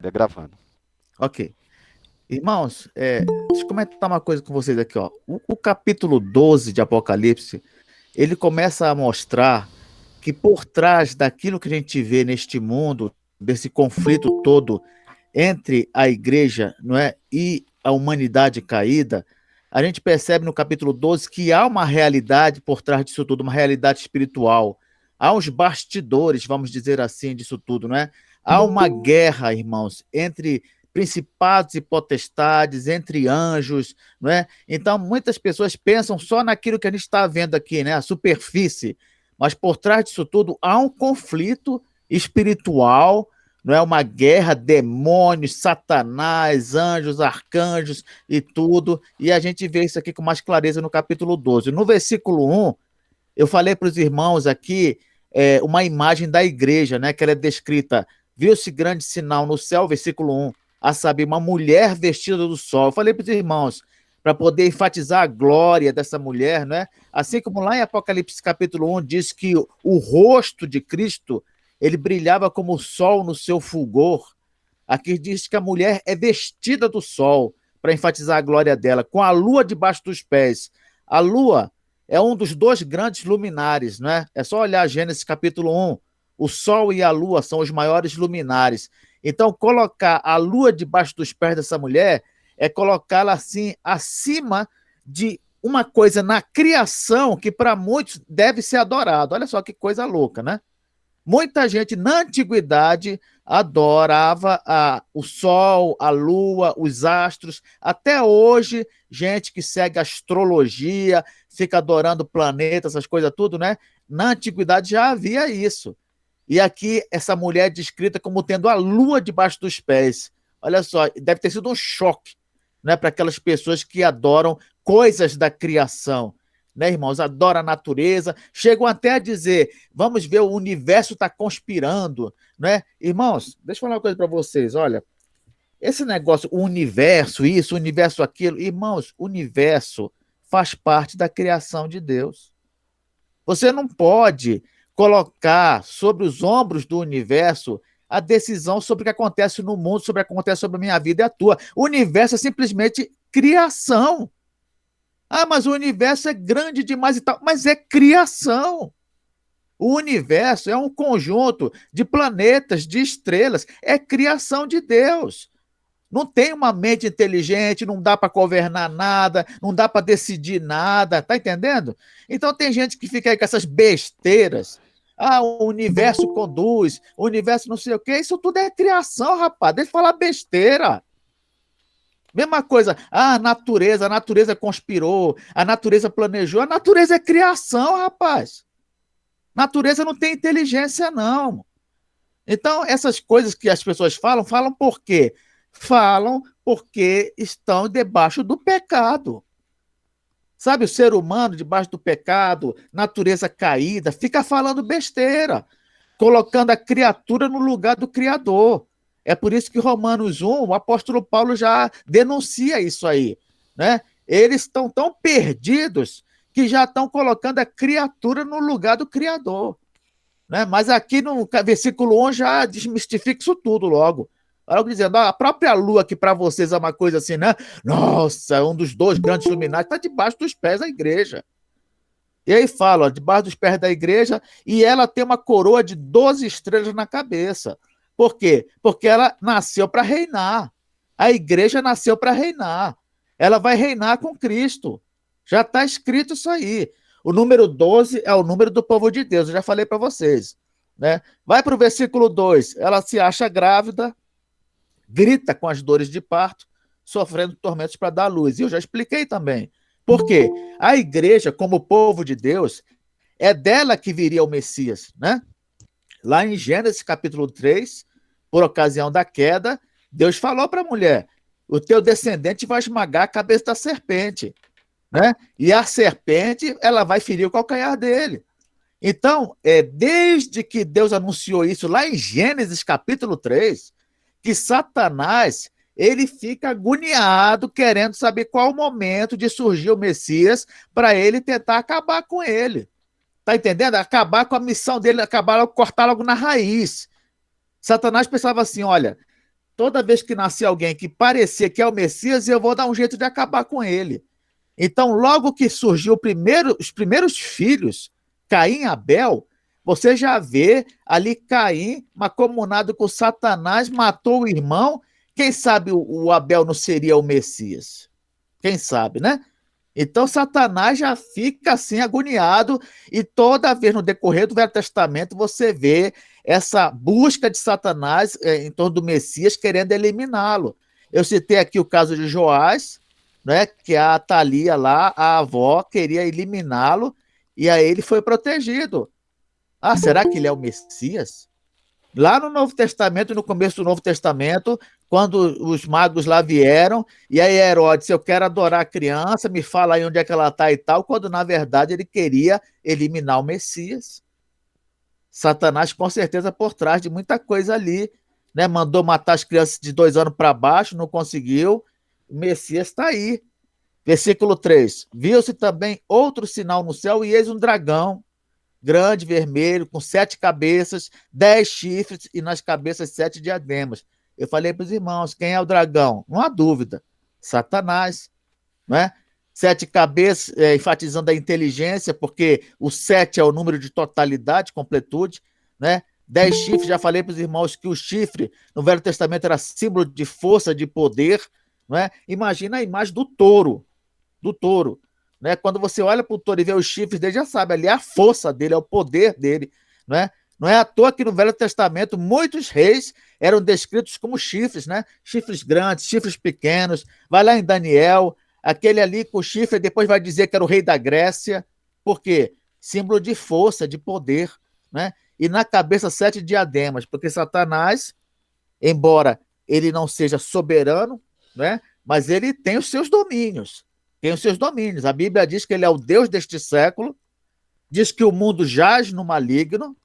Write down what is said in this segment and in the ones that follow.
Tá gravando. Ok. Irmãos, deixa eu comentar uma coisa com vocês aqui, ó. O capítulo 12 de Apocalipse, ele começa a mostrar que por trás daquilo que a gente vê neste mundo, desse conflito todo entre a igreja, não é, e a humanidade caída, a gente percebe no capítulo 12 que há uma realidade por trás disso tudo, uma realidade espiritual. Há os bastidores, vamos dizer assim, disso tudo, não é? Há uma guerra, irmãos, entre principados e potestades, entre anjos, não é? Então, muitas pessoas pensam só naquilo que a gente está vendo aqui, né? A superfície, mas por trás disso tudo há um conflito espiritual, não é uma guerra, demônios, satanás, anjos, arcanjos e tudo, e a gente vê isso aqui com mais clareza no capítulo 12. No versículo 1, eu falei para os irmãos aqui uma imagem da igreja, né, que ela é descrita, viu-se grande sinal no céu, versículo 1, a saber, uma mulher vestida do sol. Eu falei para os irmãos, para poder enfatizar a glória dessa mulher, né? Assim como lá em Apocalipse capítulo 1 diz que o rosto de Cristo, ele brilhava como o sol no seu fulgor. Aqui diz que a mulher é vestida do sol, para enfatizar a glória dela, com a lua debaixo dos pés. A lua é um dos dois grandes luminares, não é? É só olhar Gênesis capítulo 1. O sol e a lua são os maiores luminares. Então, colocar a lua debaixo dos pés dessa mulher é colocá-la assim acima de uma coisa na criação que para muitos deve ser adorado. Olha só que coisa louca, né? Muita gente na antiguidade adorava o sol, a lua, os astros. Até hoje, gente que segue astrologia, fica adorando planetas, essas coisas tudo, né? Na antiguidade já havia isso. E aqui essa mulher é descrita como tendo a lua debaixo dos pés. Olha só, deve ter sido um choque, né, para aquelas pessoas que adoram coisas da criação, né, irmãos? Adoram a natureza, chegam até a dizer: vamos ver, o universo está conspirando, né? Irmãos, deixa eu falar uma coisa para vocês, olha. Esse negócio, o universo, isso, o universo, aquilo, irmãos, o universo faz parte da criação de Deus. Você não pode colocar sobre os ombros do universo a decisão sobre o que acontece no mundo, sobre o que acontece sobre a minha vida e a tua. O universo é simplesmente criação. Ah, mas o universo é grande demais e tal. Mas é criação. O universo é um conjunto de planetas, de estrelas. É criação de Deus. Não tem uma mente inteligente, não dá para governar nada, não dá para decidir nada, tá entendendo? Então tem gente que fica aí com essas besteiras. Ah, o universo conduz, o universo não sei o quê. Isso tudo é criação, rapaz. Deixa eu falar besteira. Mesma coisa, a natureza conspirou, a natureza planejou, a natureza é criação, rapaz. Natureza não tem inteligência, não. Então, essas coisas que as pessoas falam, falam por quê? Falam porque estão debaixo do pecado. Sabe, o ser humano debaixo do pecado, natureza caída, fica falando besteira, colocando a criatura no lugar do Criador. É por isso que Romanos 1, o apóstolo Paulo já denuncia isso aí, né? Eles estão tão perdidos que já estão colocando a criatura no lugar do Criador, né? Mas aqui no versículo 1 já desmistifica isso tudo logo. Logo dizendo, a própria lua, que para vocês é uma coisa assim, né? Nossa, é um dos dois grandes luminares, está debaixo dos pés da igreja. E aí fala, ó, debaixo dos pés da igreja, e ela tem uma coroa de 12 estrelas na cabeça. Por quê? Porque ela nasceu para reinar. A igreja nasceu para reinar. Ela vai reinar com Cristo. Já está escrito isso aí. O número 12 é o número do povo de Deus, eu já falei para vocês. Né? Vai para o versículo 2. Ela se acha grávida, grita com as dores de parto, sofrendo tormentos para dar luz. E eu já expliquei também. Por quê? A igreja, como povo de Deus, é dela que viria o Messias, né? Lá em Gênesis capítulo 3, por ocasião da queda, Deus falou para a mulher: o teu descendente vai esmagar a cabeça da serpente, né? E a serpente, ela vai ferir o calcanhar dele. Então, desde que Deus anunciou isso lá em Gênesis capítulo 3, que Satanás ele fica agoniado querendo saber qual o momento de surgir o Messias para ele tentar acabar com ele. Tá entendendo? Acabar com a missão dele, acabar, cortar logo na raiz. Satanás pensava assim: olha, toda vez que nascer alguém que parecia que é o Messias, eu vou dar um jeito de acabar com ele. Então, logo que surgiu os primeiros filhos, Caim e Abel, você já vê ali Caim, macomunado com Satanás, matou o irmão. Quem sabe o Abel não seria o Messias? Quem sabe, né? Então, Satanás já fica assim agoniado, e toda vez no decorrer do Velho Testamento você vê essa busca de Satanás em torno do Messias, querendo eliminá-lo. Eu citei aqui o caso de Joás, né, que a Atalia lá, a avó, queria eliminá-lo, e aí ele foi protegido. Ah, será que ele é o Messias? Lá no Novo Testamento, no começo do Novo Testamento, quando os magos lá vieram, e aí Herodes, eu quero adorar a criança, me fala aí onde é que ela está e tal, quando na verdade ele queria eliminar o Messias. Satanás, com certeza, por trás de muita coisa ali, né? Mandou matar as crianças de 2 anos para baixo, não conseguiu. O Messias está aí. Versículo 3. Viu-se também outro sinal no céu, e eis um dragão grande, vermelho, com 7 cabeças, 10 chifres, e nas cabeças 7 diademas. Eu falei para os irmãos, quem é o dragão? Não há dúvida, Satanás, não é? 7 cabeças, enfatizando a inteligência, porque o 7 é o número de totalidade, completude, né? 10 chifres, já falei para os irmãos que o chifre no Velho Testamento era símbolo de força, de poder, não é? Imagina a imagem do touro, né? Quando você olha para o touro e vê os chifres dele, já sabe, ali é a força dele, é o poder dele, né? Não é à toa que no Velho Testamento muitos reis eram descritos como chifres, né? Chifres grandes, chifres pequenos. Vai lá em Daniel, aquele ali com chifre, depois vai dizer que era o rei da Grécia. Por quê? Símbolo de força, de poder, né? E na cabeça 7 diademas, porque Satanás, embora ele não seja soberano, né? Mas ele tem os seus domínios. Tem os seus domínios. A Bíblia diz que ele é o Deus deste século, diz que o mundo jaz no maligno,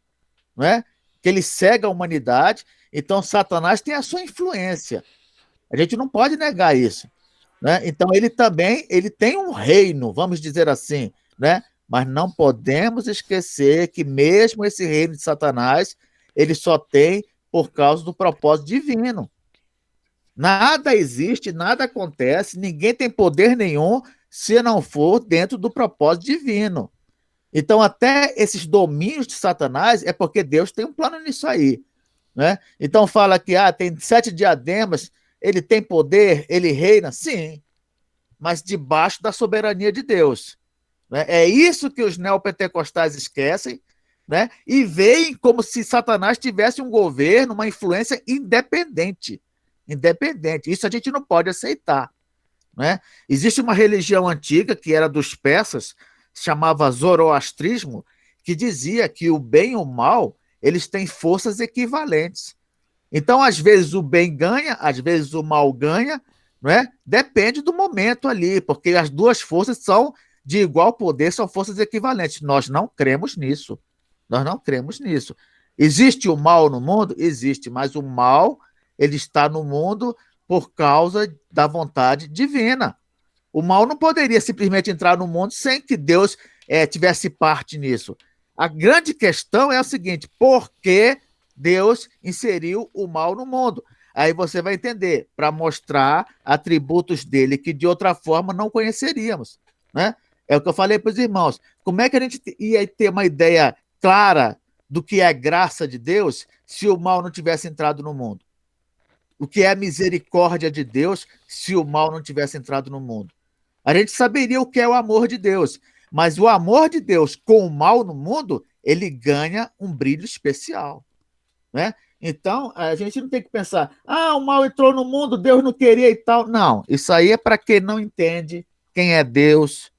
né? Que ele cega a humanidade. Então, Satanás tem a sua influência. A gente não pode negar isso, né? Então, ele tem um reino, vamos dizer assim, né? Mas não podemos esquecer que mesmo esse reino de Satanás, ele só tem por causa do propósito divino. Nada existe, nada acontece, ninguém tem poder nenhum se não for dentro do propósito divino. Então, até esses domínios de Satanás é porque Deus tem um plano nisso aí, né? Então, fala que tem 7 diademas, ele tem poder, ele reina, sim, mas debaixo da soberania de Deus, né? É isso que os neopentecostais esquecem, né? E veem como se Satanás tivesse um governo, uma influência independente. Independente. Isso a gente não pode aceitar, né? Existe uma religião antiga que era dos persas, chamava zoroastrismo, que dizia que o bem e o mal eles têm forças equivalentes. Então, às vezes o bem ganha, às vezes o mal ganha, não é? Depende do momento ali, porque as duas forças são de igual poder, são forças equivalentes. Nós não cremos nisso. Nós não cremos nisso. Existe o mal no mundo? Existe, mas o mal ele está no mundo por causa da vontade divina. O mal não poderia simplesmente entrar no mundo sem que Deus tivesse parte nisso. A grande questão é a seguinte: por que Deus inseriu o mal no mundo? Aí você vai entender, para mostrar atributos dele que de outra forma não conheceríamos, né? É o que eu falei para os irmãos. Como é que a gente ia ter uma ideia clara do que é a graça de Deus se o mal não tivesse entrado no mundo? O que é a misericórdia de Deus se o mal não tivesse entrado no mundo? A gente saberia o que é o amor de Deus, mas o amor de Deus com o mal no mundo, ele ganha um brilho especial, né? Então, a gente não tem que pensar, o mal entrou no mundo, Deus não queria e tal. Não, isso aí é para quem não entende quem é Deus,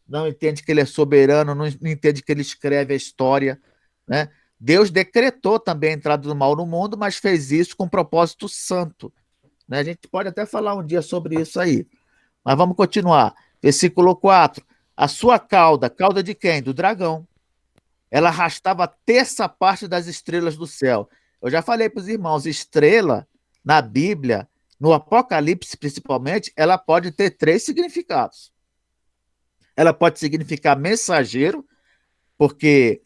não entende que ele é soberano, não entende que ele escreve a história, né? Deus decretou também a entrada do mal no mundo, mas fez isso com um propósito santo, né? A gente pode até falar um dia sobre isso aí. Mas vamos continuar. Versículo 4. A sua cauda, cauda de quem? Do dragão. Ela arrastava a terça parte das estrelas do céu. Eu já falei para os irmãos, estrela, na Bíblia, no Apocalipse principalmente, ela pode ter 3 significados. Ela pode significar mensageiro, porque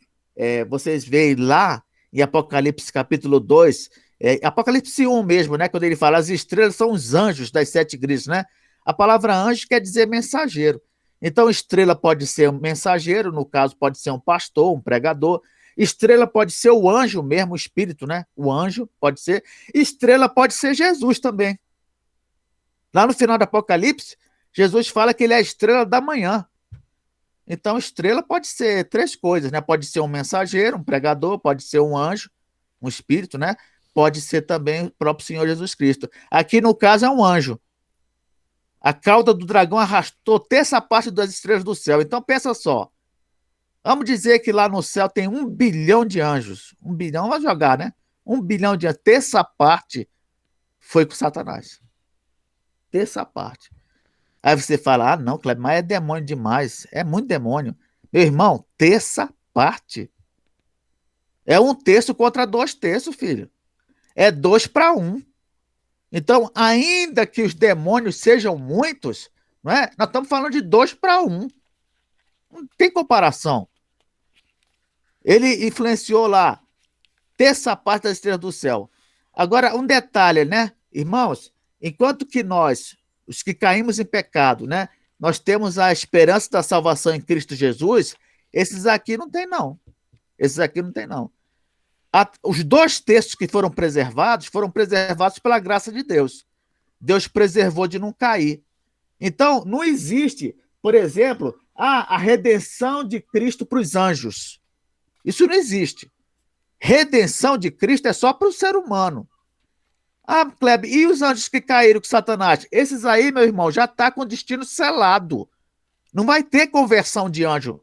vocês veem lá em Apocalipse capítulo 2, Apocalipse 1 mesmo, né? Quando ele fala as estrelas são os anjos das sete igrejas, né? A palavra anjo quer dizer mensageiro. Então, estrela pode ser um mensageiro, no caso, pode ser um pastor, um pregador. Estrela pode ser o anjo mesmo, o espírito, né? O anjo pode ser. Estrela pode ser Jesus também. Lá no final do Apocalipse, Jesus fala que ele é a estrela da manhã. Então, estrela pode ser três coisas, né? Pode ser um mensageiro, um pregador, pode ser um anjo, um espírito, né? Pode ser também o próprio Senhor Jesus Cristo. Aqui, no caso, é um anjo. A cauda do dragão arrastou terça parte das estrelas do céu. Então, pensa só. Vamos dizer que lá no céu tem 1 bilhão de anjos. 1 bilhão, vai jogar, né? 1 bilhão de anjos. Terça parte foi com Satanás. Terça parte. Aí você fala, não, Kleber, mas é demônio demais. É muito demônio. Meu irmão, terça parte. É 1/3 contra 2/3, filho. É 2 para 1. Então, ainda que os demônios sejam muitos, não é? Nós estamos falando de 2 para 1. Não tem comparação. Ele influenciou lá terça parte das estrelas do céu. Agora, um detalhe, né? Irmãos, enquanto que nós, os que caímos em pecado, né? Nós temos a esperança da salvação em Cristo Jesus, esses aqui não tem, não. Esses aqui não tem, não. Os 2/3 que foram preservados pela graça de Deus. Deus preservou de não cair. Então, não existe, por exemplo, a redenção de Cristo para os anjos. Isso não existe. Redenção de Cristo é só para o ser humano. Ah, Kleber, e os anjos que caíram com Satanás? Esses aí, meu irmão, já está com o destino selado. Não vai ter conversão de anjo.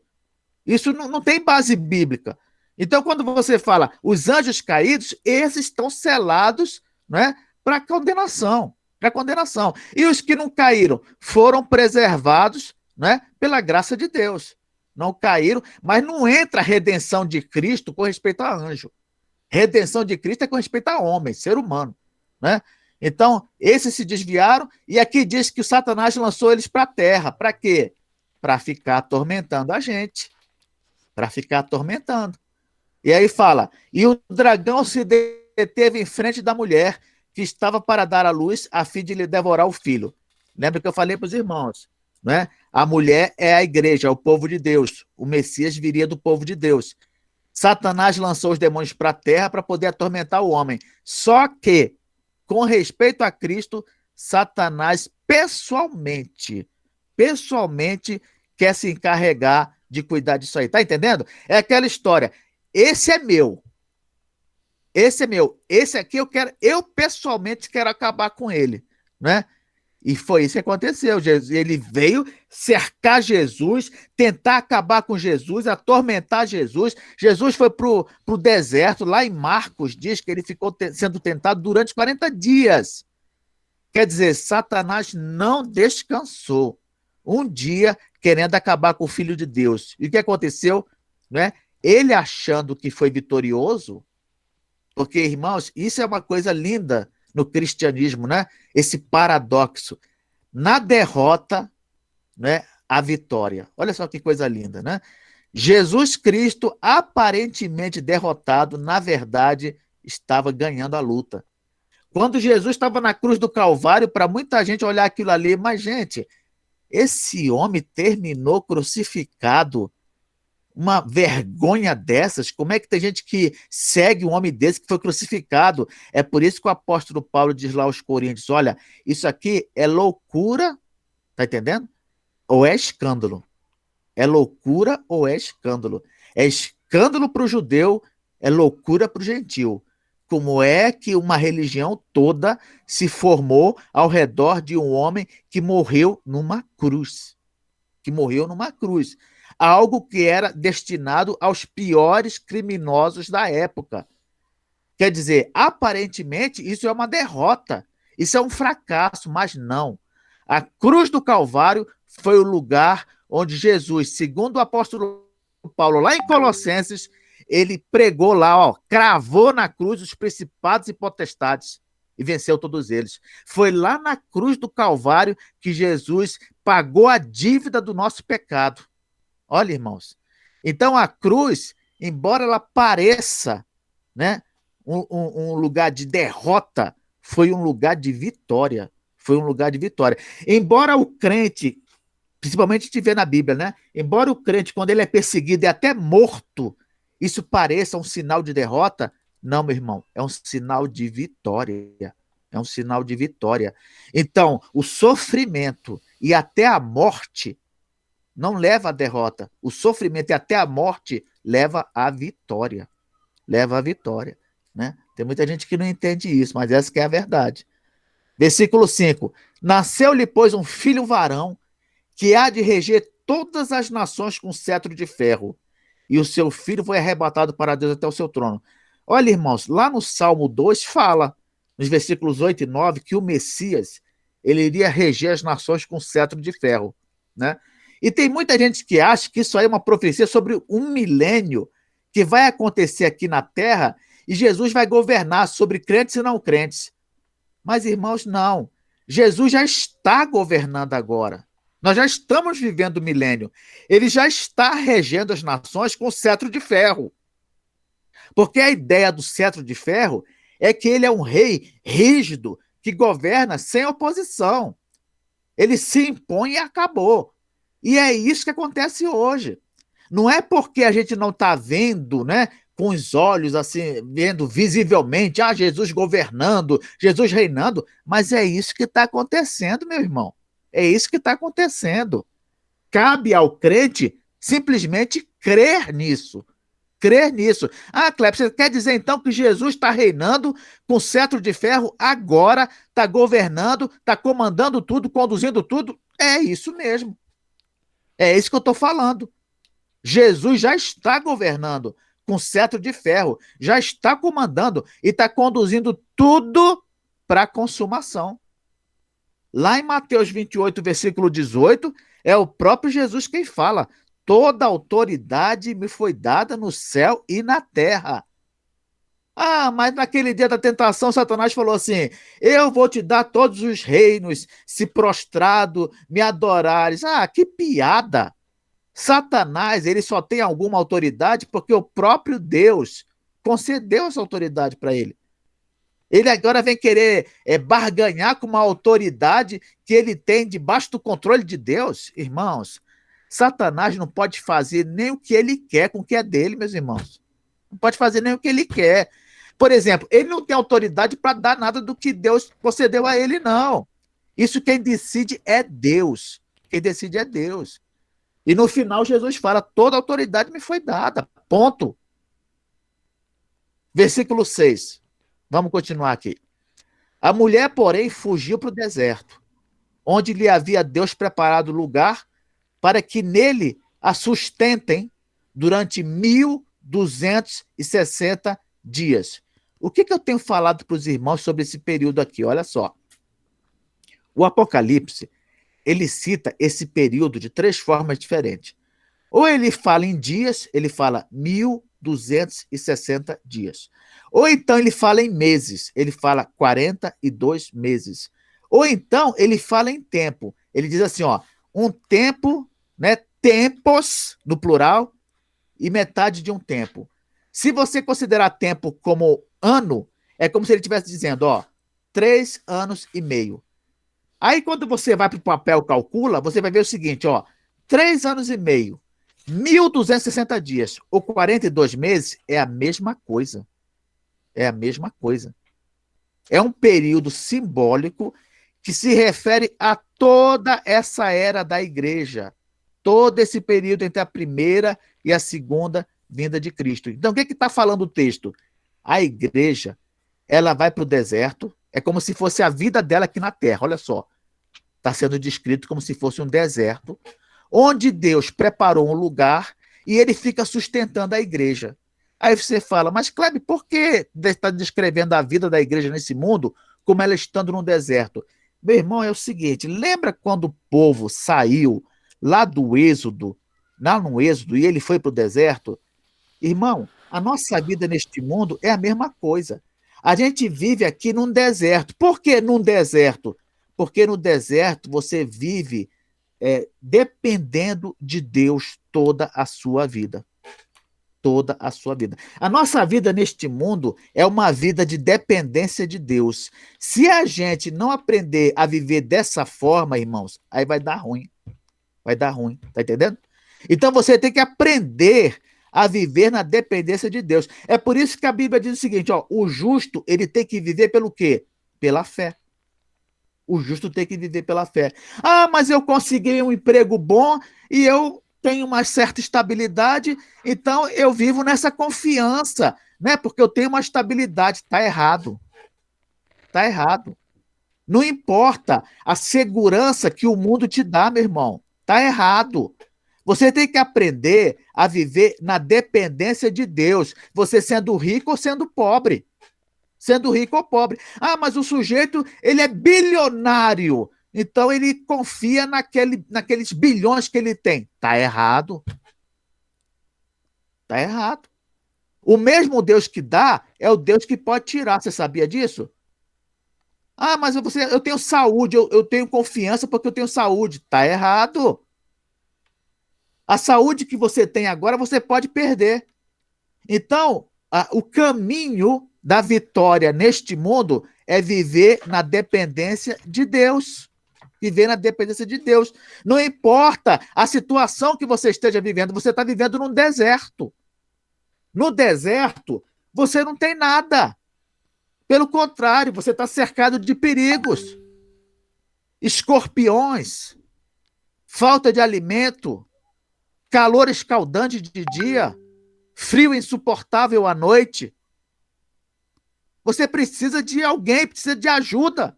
Isso não tem base bíblica. Então, quando você fala os anjos caídos, esses estão selados, né, para condenação. Para condenação. E os que não caíram foram preservados, né, pela graça de Deus. Não caíram, mas não entra a redenção de Cristo com respeito a anjo. Redenção de Cristo é com respeito a homem, ser humano, né? Então, esses se desviaram, e aqui diz que o Satanás lançou eles para a terra. Para quê? Para ficar atormentando a gente. Para ficar atormentando. E aí fala, e o dragão se deteve em frente da mulher que estava para dar à luz a fim de lhe devorar o filho. Lembra que eu falei para os irmãos, né? A mulher é a igreja, é o povo de Deus. O Messias viria do povo de Deus. Satanás lançou os demônios para a terra para poder atormentar o homem. Só que, com respeito a Cristo, Satanás pessoalmente quer se encarregar de cuidar disso aí. Tá entendendo? É aquela história. Esse é meu. Esse é meu. Esse aqui eu pessoalmente quero acabar com ele, né? E foi isso que aconteceu. Ele veio cercar Jesus, tentar acabar com Jesus, atormentar Jesus. Jesus foi para o deserto, lá em Marcos, diz que ele ficou sendo tentado durante 40 dias. Quer dizer, Satanás não descansou. Um dia, querendo acabar com o Filho de Deus. E o que aconteceu? Né? Ele achando que foi vitorioso, porque, irmãos, isso é uma coisa linda no cristianismo, né? Esse paradoxo. Na derrota, né, a vitória. Olha só que coisa linda, né? Jesus Cristo, aparentemente derrotado, na verdade, estava ganhando a luta. Quando Jesus estava na cruz do Calvário, para muita gente olhar aquilo ali, mas, gente, esse homem terminou crucificado. Uma vergonha dessas? Como é que tem gente que segue um homem desse que foi crucificado? É por isso que o apóstolo Paulo diz lá aos Coríntios, olha, isso aqui é loucura, tá entendendo? Ou é escândalo? É loucura ou é escândalo? É escândalo para o judeu, é loucura para o gentil. Como é que uma religião toda se formou ao redor de um homem que morreu numa cruz? Que morreu numa cruz. Algo que era destinado aos piores criminosos da época. Quer dizer, aparentemente, isso é uma derrota. Isso é um fracasso, mas não. A cruz do Calvário foi o lugar onde Jesus, segundo o apóstolo Paulo, lá em Colossenses, ele pregou lá, ó, cravou na cruz os principados e potestades e venceu todos eles. Foi lá na cruz do Calvário que Jesus pagou a dívida do nosso pecado. Olha, irmãos. Então a cruz, embora ela pareça, né, um lugar de derrota, foi um lugar de vitória. Foi um lugar de vitória. Embora o crente, principalmente a gente vê na Bíblia, né? Embora o crente, quando ele é perseguido e até morto, isso pareça um sinal de derrota, não, meu irmão, é um sinal de vitória. É um sinal de vitória. Então, o sofrimento e até a morte não leva à derrota. O sofrimento e até a morte leva à vitória. Leva à vitória. Né? Tem muita gente que não entende isso, mas essa que é a verdade. Versículo 5. Nasceu-lhe, pois, um filho varão, que há de reger todas as nações com cetro de ferro, e o seu filho foi arrebatado para Deus até o seu trono. Olha, irmãos, lá no Salmo 2 fala, nos versículos 8 e 9, que o Messias ele iria reger as nações com cetro de ferro. Né? E tem muita gente que acha que isso aí é uma profecia sobre um milênio que vai acontecer aqui na Terra e Jesus vai governar sobre crentes e não crentes. Mas, irmãos, não. Jesus já está governando agora. Nós já estamos vivendo o milênio. Ele já está regendo as nações com cetro de ferro. Porque a ideia do cetro de ferro é que ele é um rei rígido que governa sem oposição. Ele se impõe e acabou. E é isso que acontece hoje. Não é porque a gente não está vendo, né, com os olhos, assim, vendo visivelmente, Jesus governando, Jesus reinando, mas é isso que está acontecendo, meu irmão. É isso que está acontecendo. Cabe ao crente simplesmente crer nisso. Crer nisso. Ah, Cleber, você quer dizer então que Jesus está reinando com cetro de ferro agora, está governando, está comandando tudo, conduzindo tudo? É isso mesmo. É isso que eu estou falando. Jesus já está governando com cetro de ferro, já está comandando e está conduzindo tudo para a consumação. Lá em Mateus 28, versículo 18, é o próprio Jesus quem fala: toda autoridade me foi dada no céu e na terra. Ah, mas naquele dia da tentação, Satanás falou assim: eu vou te dar todos os reinos, se prostrado, me adorares. Ah, que piada! Satanás, ele só tem alguma autoridade porque o próprio Deus concedeu essa autoridade para ele. Ele agora vem querer barganhar com uma autoridade que ele tem debaixo do controle de Deus. Irmãos, Satanás não pode fazer nem o que ele quer com o que é dele, meus irmãos. Não pode fazer nem o que ele quer. Por exemplo, ele não tem autoridade para dar nada do que Deus concedeu a ele, não. Isso quem decide é Deus. Quem decide é Deus. E no final Jesus fala: toda autoridade me foi dada. Ponto. Versículo 6. Vamos continuar aqui. A mulher, porém, fugiu para o deserto, onde lhe havia Deus preparado lugar para que nele a sustentem durante 1260 dias. O que eu tenho falado para os irmãos sobre esse período aqui? Olha só. O Apocalipse, ele cita esse período de três formas diferentes. Ou ele fala em dias, ele fala 1260 dias. Ou então ele fala em meses, ele fala 42 meses. Ou então ele fala em tempo. Ele diz assim, ó, um tempo, né, tempos, no plural, e metade de um tempo. Se você considerar tempo como ano, é como se ele estivesse dizendo, ó, 3 anos e meio. Aí quando você vai para o papel e calcula, você vai ver o seguinte, ó, 3 anos e meio, 1260 dias ou 42 meses é a mesma coisa. É a mesma coisa. É um período simbólico que se refere a toda essa era da igreja. Todo esse período entre a primeira e a segunda vinda de Cristo. Então, o que está falando o texto? A igreja, ela vai para o deserto, é como se fosse a vida dela aqui na terra, olha só. Está sendo descrito como se fosse um deserto, onde Deus preparou um lugar e ele fica sustentando a igreja. Aí você fala, mas Kleber, por que está descrevendo a vida da igreja nesse mundo como ela estando no deserto? Meu irmão, é o seguinte, lembra quando o povo saiu lá do Êxodo, lá no Êxodo, e ele foi para o deserto? Irmão, a nossa vida neste mundo é a mesma coisa. A gente vive aqui num deserto. Por que num deserto? Porque no deserto você vive dependendo de Deus toda a sua vida. toda a sua vida. A nossa vida neste mundo é uma vida de dependência de Deus. Se a gente não aprender a viver dessa forma, irmãos, aí vai dar ruim. Vai dar ruim, tá entendendo? Então você tem que aprender a viver na dependência de Deus. É por isso que a Bíblia diz o seguinte, ó, o justo, ele tem que viver pelo quê? Pela fé. O justo tem que viver pela fé. Ah, mas eu consegui um emprego bom e eu tenho uma certa estabilidade, então eu vivo nessa confiança, né? Porque eu tenho uma estabilidade. Está errado. Está errado. Não importa a segurança que o mundo te dá, meu irmão. Está errado. Você tem que aprender a viver na dependência de Deus, você sendo rico ou sendo pobre. Sendo rico ou pobre. Ah, mas o sujeito, ele é bilionário, então ele confia naqueles bilhões que ele tem. Está errado. Está errado. O mesmo Deus que dá é o Deus que pode tirar. Você sabia disso? Ah, mas eu tenho saúde, eu tenho confiança porque eu tenho saúde. Está errado. A saúde que você tem agora, você pode perder. Então, o caminho da vitória neste mundo é viver na dependência de Deus. Viver na dependência de Deus. Não importa a situação que você esteja vivendo, você está vivendo num deserto. No deserto, você não tem nada. Pelo contrário, você está cercado de perigos, escorpiões, falta de alimento, calor escaldante de dia, frio insuportável à noite. Você precisa de alguém, precisa de ajuda.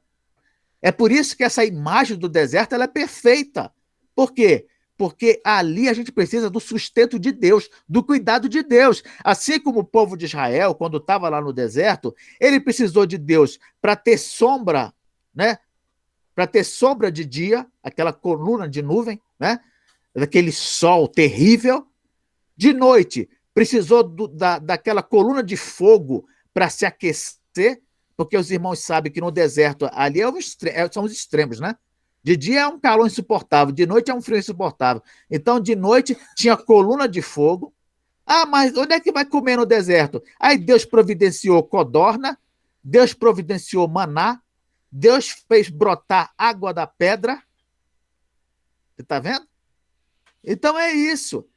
É por isso que essa imagem do deserto ela é perfeita. Por quê? Porque ali a gente precisa do sustento de Deus, do cuidado de Deus. Assim como o povo de Israel, quando estava lá no deserto, ele precisou de Deus para ter sombra, né? Para ter sombra de dia, aquela coluna de nuvem, né? Daquele sol terrível. De noite, precisou daquela coluna de fogo para se aquecer, porque os irmãos sabem que no deserto ali são os extremos, né? De dia é um calor insuportável, de noite é um frio insuportável. Então, de noite, tinha coluna de fogo. Ah, mas onde é que vai comer no deserto? Aí Deus providenciou codorna, Deus providenciou maná, Deus fez brotar água da pedra. Você está vendo? Então é isso.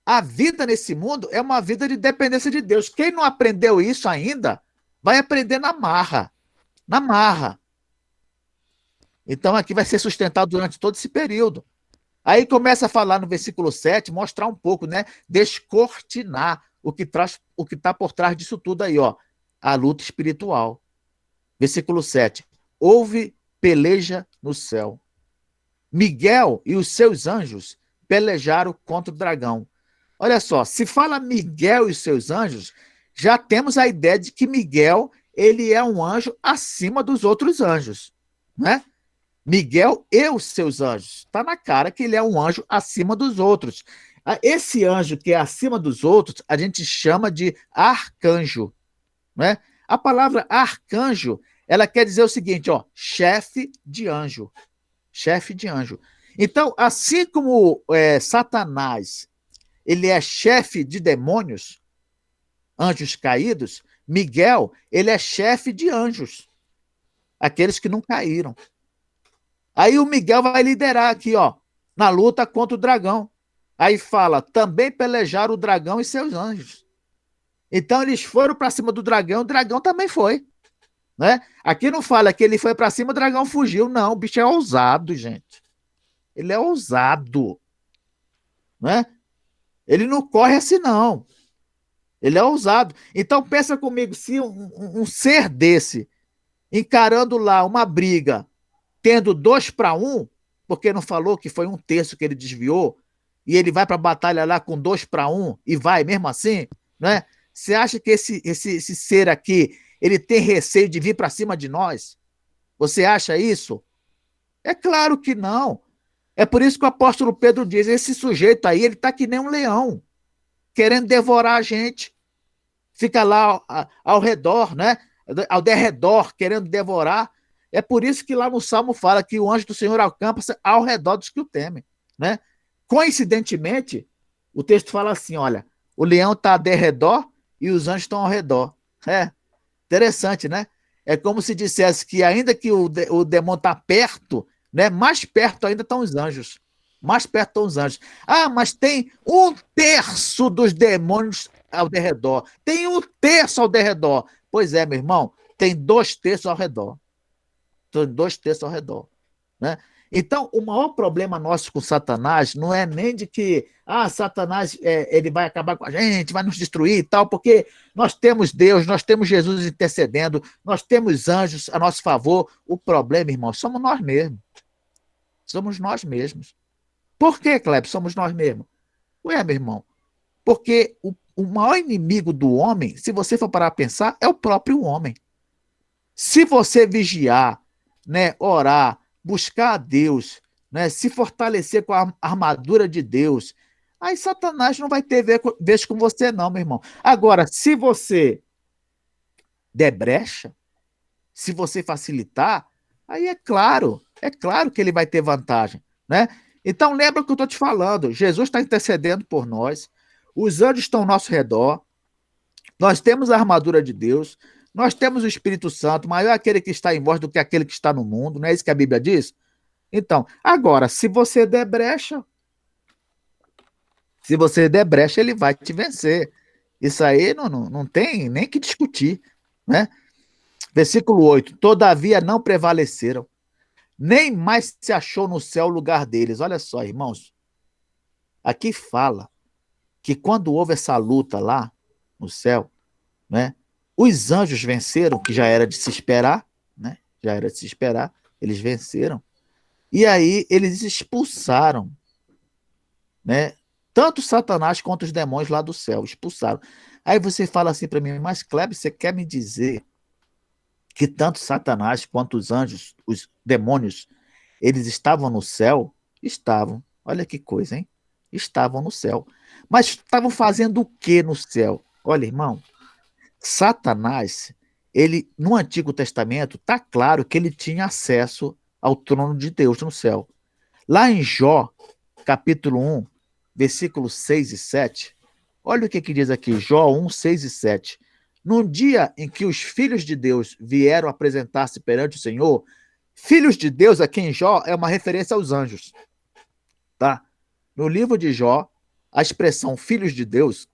A vida nesse mundo é uma vida de dependência de Deus. Quem não aprendeu isso ainda, vai aprender na marra. Na marra. Então aqui vai ser sustentado durante todo esse período. Aí começa a falar no versículo 7, mostrar um pouco, né? Descortinar o que está por trás disso tudo aí, ó. A luta espiritual. Versículo 7. Houve peleja no céu. Miguel e os seus anjos pelejaram contra o dragão. Olha só, se fala Miguel e seus anjos, já temos a ideia de que Miguel ele é um anjo acima dos outros anjos, né? Miguel e os seus anjos. Está na cara que ele é um anjo acima dos outros. Esse anjo que é acima dos outros, a gente chama de arcanjo, né? A palavra arcanjo, ela quer dizer o seguinte, ó, chefe de anjo. Chefe de anjo. Então, assim como Satanás ele é chefe de demônios, anjos caídos, Miguel, ele é chefe de anjos, aqueles que não caíram. Aí o Miguel vai liderar aqui, ó, na luta contra o dragão. Aí fala, também pelejaram o dragão e seus anjos. Então eles foram para cima do dragão, o dragão também foi, né? Aqui não fala que ele foi para cima, o dragão fugiu, não, o bicho é ousado, gente. Ele é ousado, né? Ele não corre assim, não. Ele é ousado. Então, pensa comigo, se um ser desse, encarando lá uma briga, tendo 2-1, porque não falou que foi 1/3 que ele desviou, e ele vai para a batalha lá com 2-1 e vai mesmo assim, né? Você acha que esse ser aqui, ele tem receio de vir para cima de nós? Você acha isso? É claro que não. É por isso que o apóstolo Pedro diz, esse sujeito aí, ele está que nem um leão, querendo devorar a gente. Fica lá ao redor, né? Ao derredor, querendo devorar. É por isso que lá no Salmo fala que o anjo do Senhor acampa-se ao redor dos que o temem, né? Coincidentemente, o texto fala assim, olha, O leão está de redor e os anjos estão ao redor. É interessante, né? É como se dissesse que ainda que o demônio está perto, né? Mais perto ainda estão os anjos. Mais perto estão os anjos. Ah, mas tem um terço dos demônios ao redor. Tem um terço ao redor. Pois é, meu irmão, tem 2 terços ao redor. Tem 2 terços ao redor, né? Então, o maior problema nosso com Satanás não é nem de que Satanás ele vai acabar com a gente, vai nos destruir e tal, porque nós temos Deus, nós temos Jesus intercedendo, nós temos anjos a nosso favor. O problema, irmão, somos nós mesmos. Somos nós mesmos. Por que, Kleber, somos nós mesmos? Ué, meu irmão, porque o maior inimigo do homem, se você for parar a pensar, é o próprio homem. Se você vigiar, né, orar, buscar a Deus, né, se fortalecer com a armadura de Deus, aí Satanás não vai ter vez com você não, meu irmão. Agora, se você der brecha, se você facilitar, aí é claro que ele vai ter vantagem, né? Então lembra o que eu estou te falando, Jesus está intercedendo por nós, os anjos estão ao nosso redor, nós temos a armadura de Deus, nós temos o Espírito Santo, maior é aquele que está em vós do que aquele que está no mundo, não é isso que a Bíblia diz? Então, agora, se você der brecha, ele vai te vencer. Isso aí não tem nem que discutir, né? Versículo 8: todavia não prevaleceram, nem mais se achou no céu o lugar deles. Olha só, irmãos, aqui fala que quando houve essa luta lá no céu, né? Os anjos venceram, que já era de se esperar, né? Já era de se esperar, eles venceram. E aí eles expulsaram, né? Tanto Satanás quanto os demônios lá do céu, expulsaram. Aí você fala assim para mim, mas Kleber, você quer me dizer que tanto Satanás quanto os anjos, os demônios, eles estavam no céu? Estavam. Olha que coisa, hein? Estavam no céu. Mas estavam fazendo o que no céu? Olha, irmão, Satanás, ele no Antigo Testamento, está claro que ele tinha acesso ao trono de Deus no céu. Lá em Jó, capítulo 1, versículos 6 e 7, olha o que diz aqui, Jó 1, 6 e 7. No dia em que os filhos de Deus vieram apresentar-se perante o Senhor, filhos de Deus aqui em Jó é uma referência aos anjos, tá? No livro de Jó, a expressão filhos de Deus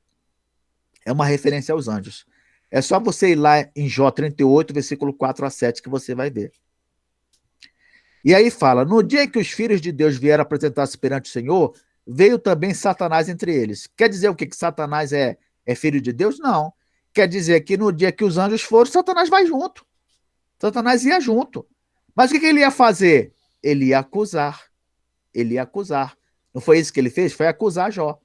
é uma referência aos anjos. É só você ir lá em Jó 38, versículo 4 a 7, que você vai ver. E aí fala, no dia em que os filhos de Deus vieram apresentar-se perante o Senhor, veio também Satanás entre eles. Quer dizer o quê? Que Satanás é filho de Deus? Não. Quer dizer que no dia que os anjos foram, Satanás vai junto. Satanás ia junto. Mas o que ele ia fazer? Ele ia acusar. Ele ia acusar. Não foi isso que ele fez? Foi acusar Jó.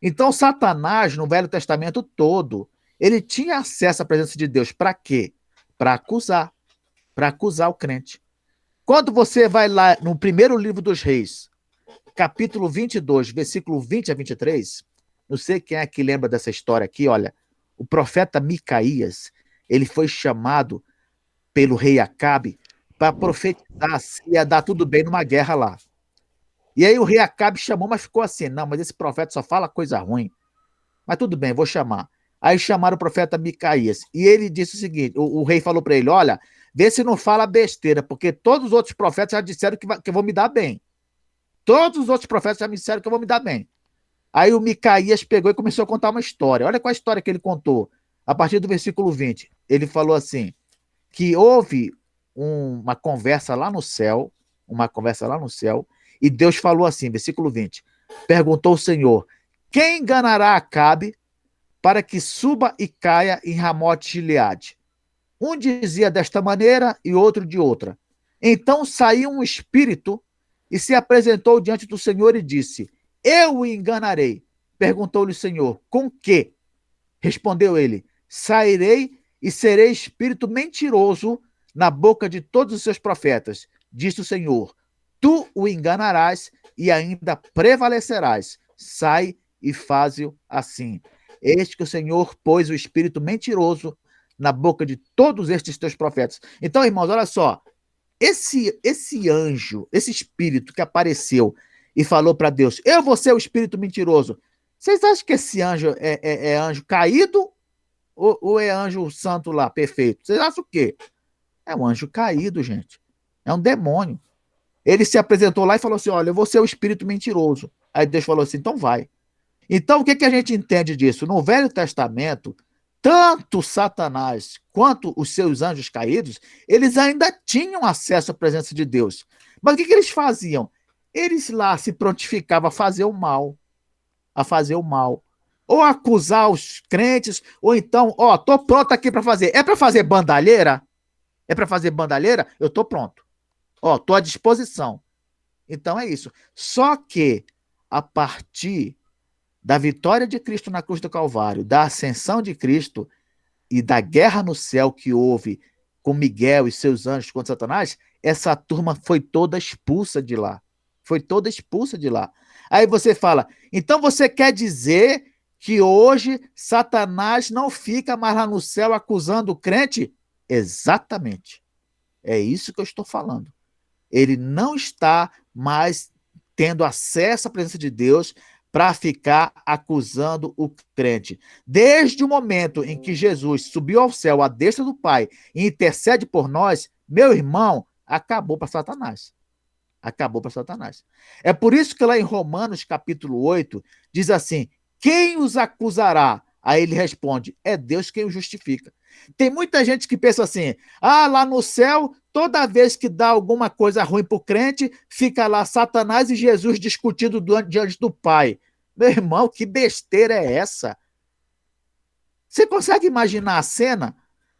Então, Satanás, no Velho Testamento todo, ele tinha acesso à presença de Deus. Para quê? Para acusar. Para acusar o crente. Quando você vai lá no primeiro livro dos Reis, capítulo 22, versículo 20 a 23, não sei quem é que lembra dessa história aqui, olha, o profeta Micaías, ele foi chamado pelo rei Acabe para profetizar se ia dar tudo bem numa guerra lá. E aí o rei Acabe chamou, mas ficou assim, não, mas esse profeta só fala coisa ruim. Mas tudo bem, vou chamar. Aí chamaram o profeta Micaías, e ele disse o seguinte, o rei falou para ele, olha, vê se não fala besteira, porque todos os outros profetas já disseram que vão me dar bem. Todos os outros profetas já me disseram que eu vou me dar bem. Aí o Micaías pegou e começou a contar uma história. Olha qual a história que ele contou. A partir do versículo 20, ele falou assim, que houve uma conversa lá no céu, e Deus falou assim, versículo 20, perguntou o Senhor, quem enganará Acabe para que suba e caia em Ramote Gileade? Um dizia desta maneira e outro de outra. Então saiu um espírito e se apresentou diante do Senhor e disse, eu o enganarei. Perguntou-lhe o Senhor, com que? Respondeu ele, sairei e serei espírito mentiroso na boca de todos os seus profetas. Disse o Senhor, tu o enganarás e ainda prevalecerás. Sai e faze-o assim. Eis que o Senhor pôs o espírito mentiroso na boca de todos estes teus profetas. Então, irmãos, olha só, esse anjo, esse espírito que apareceu e falou para Deus, eu vou ser o espírito mentiroso, Vocês acham que esse anjo é anjo caído ou é anjo santo lá, perfeito? Vocês acham o quê? É um anjo caído, gente. É um demônio. Ele se apresentou lá e falou assim: olha, eu vou ser o espírito mentiroso. Aí Deus falou assim: então vai. Então, o que a gente entende disso? No Velho Testamento, tanto Satanás quanto os seus anjos caídos, eles ainda tinham acesso à presença de Deus. Mas o que eles faziam? Eles lá se prontificavam a fazer o mal, a fazer o mal. Ou acusar os crentes, ou então, ó, tô pronto aqui para fazer. É para fazer bandalheira? É para fazer bandalheira? Eu tô pronto. Ó, tô à disposição. Então é isso. Só que a partir da vitória de Cristo na cruz do Calvário, da ascensão de Cristo e da guerra no céu que houve com Miguel e seus anjos contra Satanás, essa turma foi toda expulsa de lá. Foi toda expulsa de lá. Aí você fala, então você quer dizer que hoje Satanás não fica mais lá no céu acusando o crente? Exatamente. É isso que eu estou falando. Ele não está mais tendo acesso à presença de Deus para ficar acusando o crente. Desde o momento em que Jesus subiu ao céu à destra do Pai e intercede por nós, meu irmão, acabou para Satanás. Acabou para Satanás. É por isso que lá em Romanos capítulo 8 diz assim: quem os acusará? Aí ele responde: é Deus quem o justifica. Tem muita gente que pensa assim: ah, lá no céu, toda vez que dá alguma coisa ruim para o crente, fica lá Satanás e Jesus discutindo diante do Pai. Meu irmão, que besteira é essa? Você consegue imaginar a cena?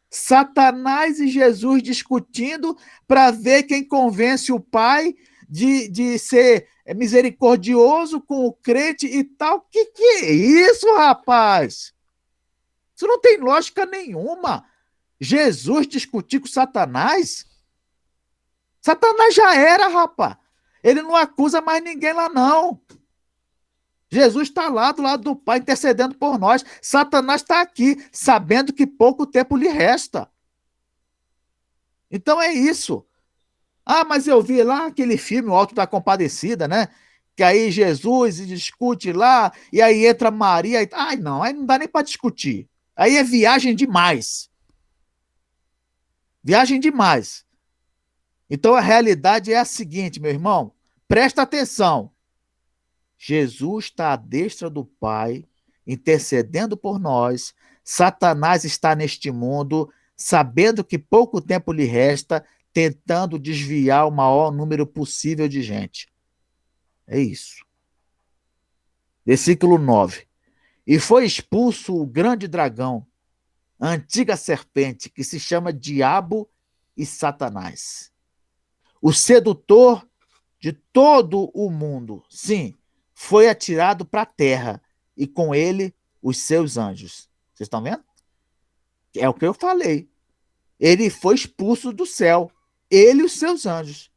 Satanás e Jesus discutindo para ver quem convence o Pai de ser misericordioso com o crente e tal. Que é isso, rapaz? Isso não tem lógica nenhuma. Jesus discutir com Satanás? Satanás já era, rapaz. Ele não acusa mais ninguém lá, não. Jesus está lá do lado do Pai intercedendo por nós. Satanás está aqui, sabendo que pouco tempo lhe resta. Então é isso. Ah, mas eu vi lá aquele filme, O Alto da Compadecida, né? Que aí Jesus discute lá, e aí entra Maria. E... ai, não, aí não dá nem para discutir. Aí é viagem demais. Viagem demais. Então a realidade é a seguinte, meu irmão, presta atenção. Jesus está à destra do Pai, intercedendo por nós. Satanás está neste mundo, sabendo que pouco tempo lhe resta, tentando desviar o maior número possível de gente. É isso. Versículo 9. E foi expulso o grande dragão, a antiga serpente, que se chama Diabo e Satanás, o sedutor de todo o mundo. Sim, foi atirado para a terra e com ele os seus anjos. Vocês estão vendo? É o que eu falei. Ele foi expulso do céu. Ele e os seus anjos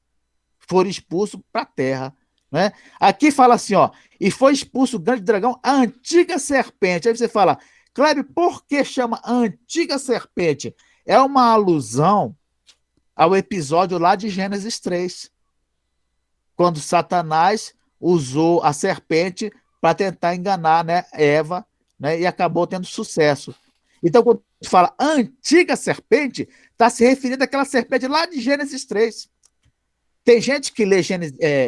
foram expulsos para a terra. Né? Aqui fala assim, ó, e foi expulso o grande dragão, a antiga serpente. Aí você fala, Kleber, por que chama a antiga serpente? É uma alusão ao episódio lá de Gênesis 3, quando Satanás usou a serpente para tentar enganar, né, Eva, né, e acabou tendo sucesso. Então, quando fala antiga serpente, está se referindo àquela serpente lá de Gênesis 3. Tem gente que lê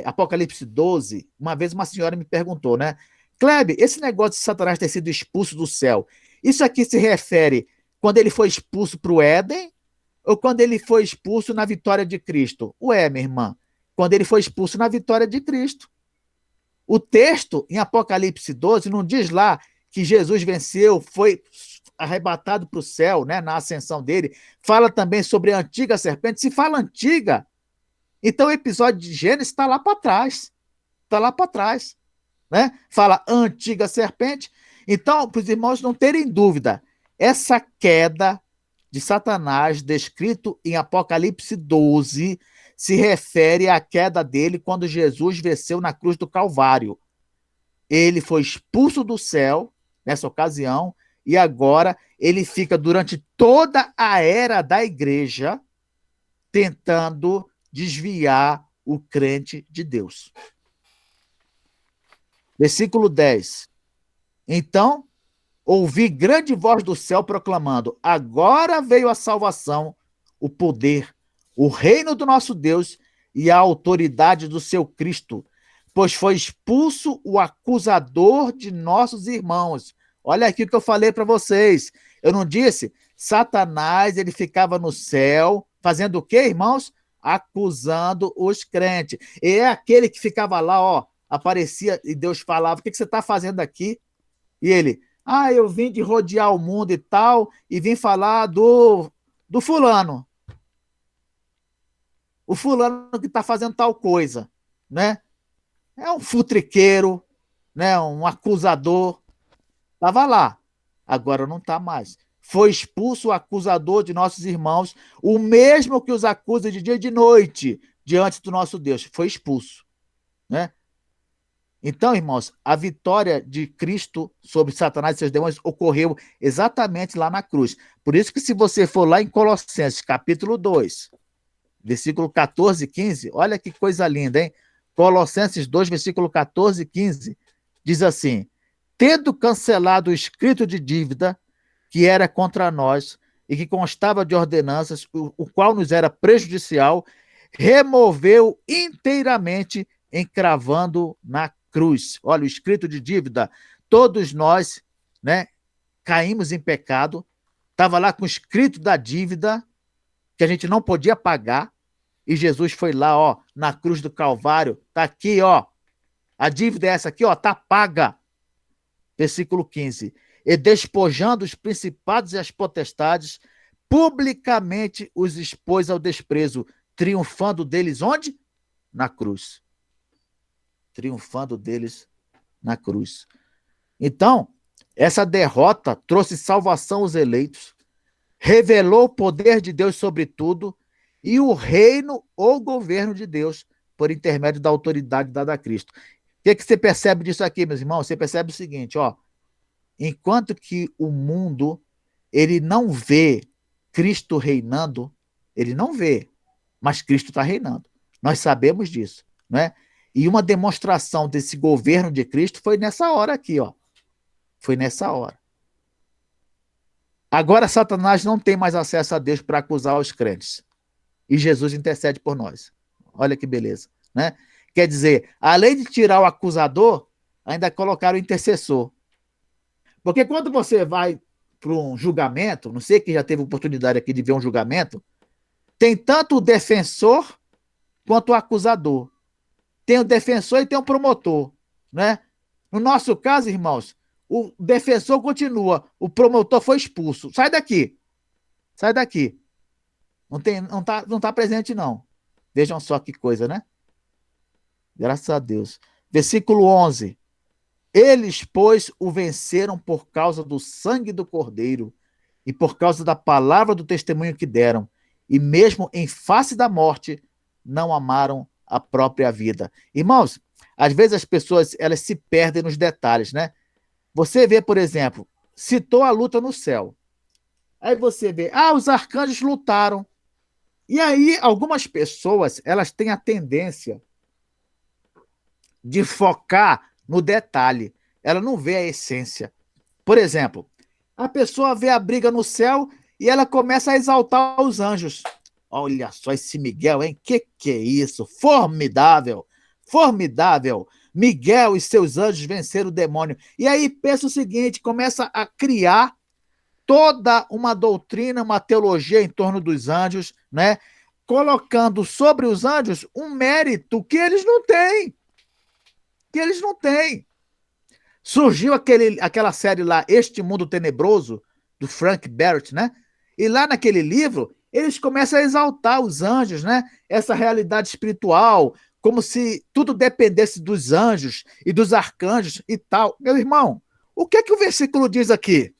Apocalipse 12. Uma vez uma senhora me perguntou, né? Kleber, esse negócio de Satanás ter sido expulso do céu, isso aqui se refere quando ele foi expulso para o Éden ou quando ele foi expulso na vitória de Cristo? Ué, minha irmã, quando ele foi expulso na vitória de Cristo. O texto em Apocalipse 12 não diz lá que Jesus venceu, foi arrebatado para o céu, né, na ascensão dele. Fala também sobre a antiga serpente. Se fala antiga, então o episódio de Gênesis está lá para trás. Está lá para trás. Né? Fala antiga serpente. Então, para os irmãos não terem dúvida, essa queda de Satanás, descrito em Apocalipse 12, se refere à queda dele quando Jesus venceu na cruz do Calvário. Ele foi expulso do céu nessa ocasião e agora ele fica durante toda a era da igreja tentando desviar o crente de Deus. Versículo 10. Então, ouvi grande voz do céu proclamando: agora veio a salvação, o poder, o reino do nosso Deus e a autoridade do seu Cristo, pois foi expulso o acusador de nossos irmãos. Olha aqui o que eu falei para vocês. Eu não disse? Satanás, ele ficava no céu, fazendo o quê, irmãos? Acusando os crentes. E é aquele que ficava lá, ó, aparecia e Deus falava: o que você está fazendo aqui? E ele: eu vim de rodear o mundo e tal, e vim falar do fulano. O fulano que está fazendo tal coisa, né? É um futriqueiro, né? Um acusador. Estava lá. Agora não está mais. Foi expulso o acusador de nossos irmãos, o mesmo que os acusa de dia e de noite diante do nosso Deus. Foi expulso, né? Então, irmãos, a vitória de Cristo sobre Satanás e seus demônios ocorreu exatamente lá na cruz. Por isso que se você for lá em Colossenses, capítulo 2, versículo 14 e 15, olha que coisa linda, hein? Colossenses 2, versículo 14 e 15, diz assim: tendo cancelado o escrito de dívida que era contra nós e que constava de ordenanças, o qual nos era prejudicial, removeu inteiramente, encravando na cruz. Olha, o escrito de dívida, todos nós, né, caímos em pecado, estava lá com o escrito da dívida que a gente não podia pagar, e Jesus foi lá, ó, na cruz do Calvário, tá aqui, ó, a dívida é essa aqui, ó, tá paga. Versículo 15. E despojando os principados e as potestades, publicamente os expôs ao desprezo, triunfando deles onde? Na cruz. Triunfando deles na cruz. Então, essa derrota trouxe salvação aos eleitos, revelou o poder de Deus sobre tudo e o reino ou governo de Deus por intermédio da autoridade dada a Cristo. O que você percebe disso aqui, meus irmãos? Você percebe o seguinte, ó, enquanto que o mundo ele não vê Cristo reinando, ele não vê, mas Cristo está reinando. Nós sabemos disso, não é? E uma demonstração desse governo de Cristo foi nessa hora aqui, ó. Foi nessa hora. Agora Satanás não tem mais acesso a Deus para acusar os crentes. E Jesus intercede por nós. Olha que beleza, né? Quer dizer, além de tirar o acusador, ainda colocaram o intercessor. Porque quando você vai para um julgamento, não sei quem já teve oportunidade aqui de ver um julgamento, tem tanto o defensor quanto o acusador. Tem o defensor e tem o promotor, né? No nosso caso, irmãos, o defensor continua, o promotor foi expulso. Sai daqui. Sai daqui. Não tá presente, não. Vejam só que coisa, né? Graças a Deus. Versículo 11. Eles, pois, o venceram por causa do sangue do Cordeiro e por causa da palavra do testemunho que deram, e mesmo em face da morte, não amaram a própria vida. Irmãos, às vezes as pessoas elas se perdem nos detalhes, né? Você vê, por exemplo, citou a luta no céu. Aí você vê, os arcanjos lutaram. E aí, algumas pessoas, elas têm a tendência de focar no detalhe. Ela não vê a essência. Por exemplo, a pessoa vê a briga no céu e ela começa a exaltar os anjos. Olha só esse Miguel, hein? Que é isso? Formidável! Formidável! Miguel e seus anjos venceram o demônio. E aí pensa o seguinte, começa a criar toda uma doutrina, uma teologia em torno dos anjos, né? Colocando sobre os anjos um mérito que eles não têm. Que eles não têm. Surgiu aquela série lá, Este Mundo Tenebroso, do Frank Barrett, né? E lá naquele livro, eles começam a exaltar os anjos, né? Essa realidade espiritual, como se tudo dependesse dos anjos e dos arcanjos e tal. Meu irmão, o que é que o versículo diz aqui?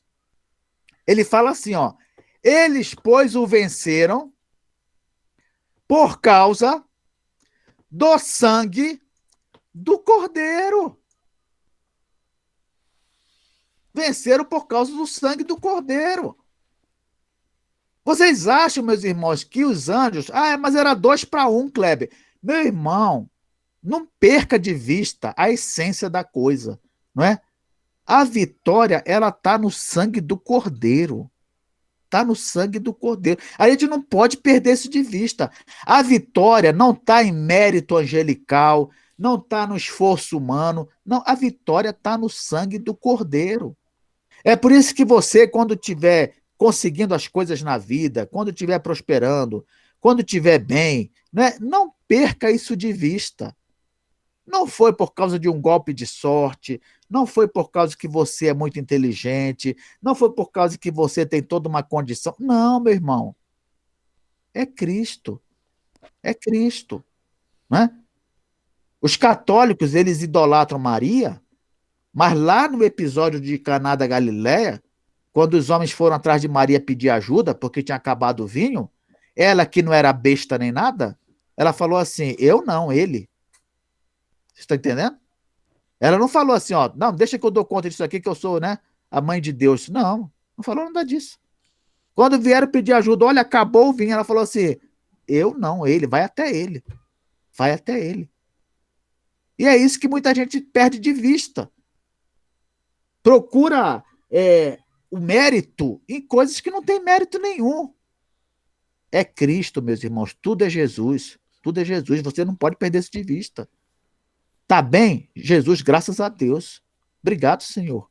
Ele fala assim, ó, eles, pois, o venceram por causa do sangue do Cordeiro. Venceram por causa do sangue do Cordeiro. Vocês acham, meus irmãos, que os anjos... mas era 2-1, Kleber. Meu irmão, não perca de vista a essência da coisa, não é? A vitória, ela está no sangue do Cordeiro. Está no sangue do Cordeiro. A gente não pode perder isso de vista. A vitória não está em mérito angelical, não está no esforço humano. Não, a vitória está no sangue do Cordeiro. É por isso que você, quando estiver conseguindo as coisas na vida, quando estiver prosperando, quando estiver bem, né, não perca isso de vista. Não foi por causa de um golpe de sorte, não foi por causa que você é muito inteligente, não foi por causa que você tem toda uma condição. Não, meu irmão. É Cristo. É Cristo, né? Os católicos, eles idolatram Maria, mas lá no episódio de Caná da Galileia, quando os homens foram atrás de Maria pedir ajuda, porque tinha acabado o vinho, ela que não era besta nem nada, ela falou assim: eu não, ele. Você está entendendo? Ela não falou assim, ó, não, deixa que eu dou conta disso aqui, que eu sou, né, a mãe de Deus. Não, não falou nada disso. Quando vieram pedir ajuda, olha, acabou o vinho, ela falou assim, eu não, ele, vai até ele. Vai até ele. E é isso que muita gente perde de vista. Procura o mérito em coisas que não tem mérito nenhum. É Cristo, meus irmãos, tudo é Jesus. Tudo é Jesus, você não pode perder isso de vista. Tá bem? Jesus, graças a Deus. Obrigado, Senhor.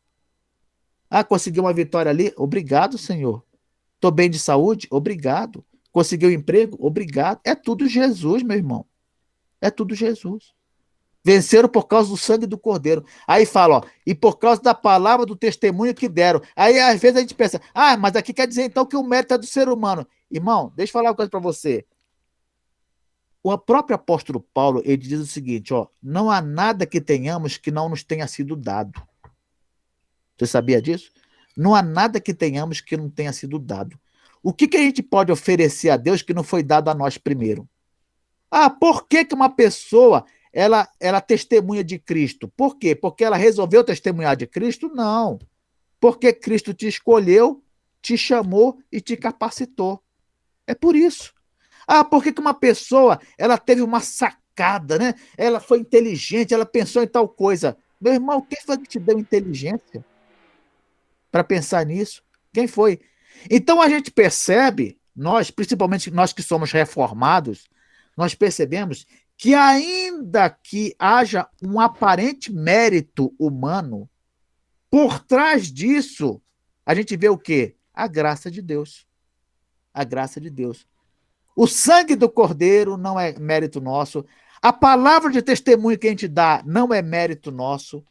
Ah, conseguiu uma vitória ali? Obrigado, Senhor. Estou bem de saúde? Obrigado. Conseguiu um emprego? Obrigado. É tudo Jesus, meu irmão. É tudo Jesus. Venceram por causa do sangue do Cordeiro. Aí fala, ó, e por causa da palavra do testemunho que deram. Aí às vezes a gente pensa, ah, mas aqui quer dizer então que o mérito é do ser humano. Irmão, deixa eu falar uma coisa para você. O próprio apóstolo Paulo, ele diz o seguinte, ó, não há nada que tenhamos que não nos tenha sido dado. Você sabia disso? Não há nada que tenhamos que não tenha sido dado. O que a gente pode oferecer a Deus que não foi dado a nós primeiro? Ah, por que uma pessoa ela testemunha de Cristo? Por quê? Porque ela resolveu testemunhar de Cristo? Não. Porque Cristo te escolheu, te chamou e te capacitou. É por isso. Ah, por que uma pessoa ela teve uma sacada, né? Ela foi inteligente, ela pensou em tal coisa. Meu irmão, quem foi que te deu inteligência para pensar nisso? Quem foi? Então a gente percebe, nós, principalmente nós que somos reformados, nós percebemos que ainda que haja um aparente mérito humano, por trás disso, a gente vê o quê? A graça de Deus. A graça de Deus. O sangue do Cordeiro não é mérito nosso. A palavra de testemunho que a gente dá não é mérito nosso.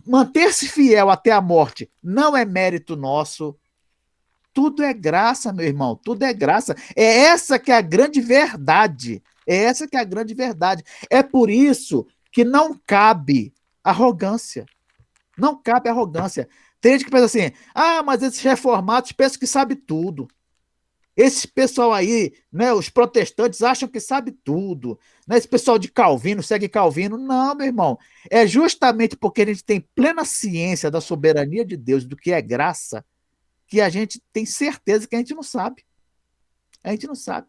Manter-se fiel até a morte não é mérito nosso. Tudo é graça, meu irmão, tudo é graça. É essa que é a grande verdade. É essa que é a grande verdade. É por isso que não cabe arrogância. Não cabe arrogância. Tem gente que pensa assim, ah, mas esses reformados pensam que sabe tudo. Esse pessoal aí, né, os protestantes acham que sabe tudo. Né? Esse pessoal de Calvino segue Calvino. Não, meu irmão. É justamente porque a gente tem plena ciência da soberania de Deus, do que é graça, que a gente tem certeza que a gente não sabe. A gente não sabe.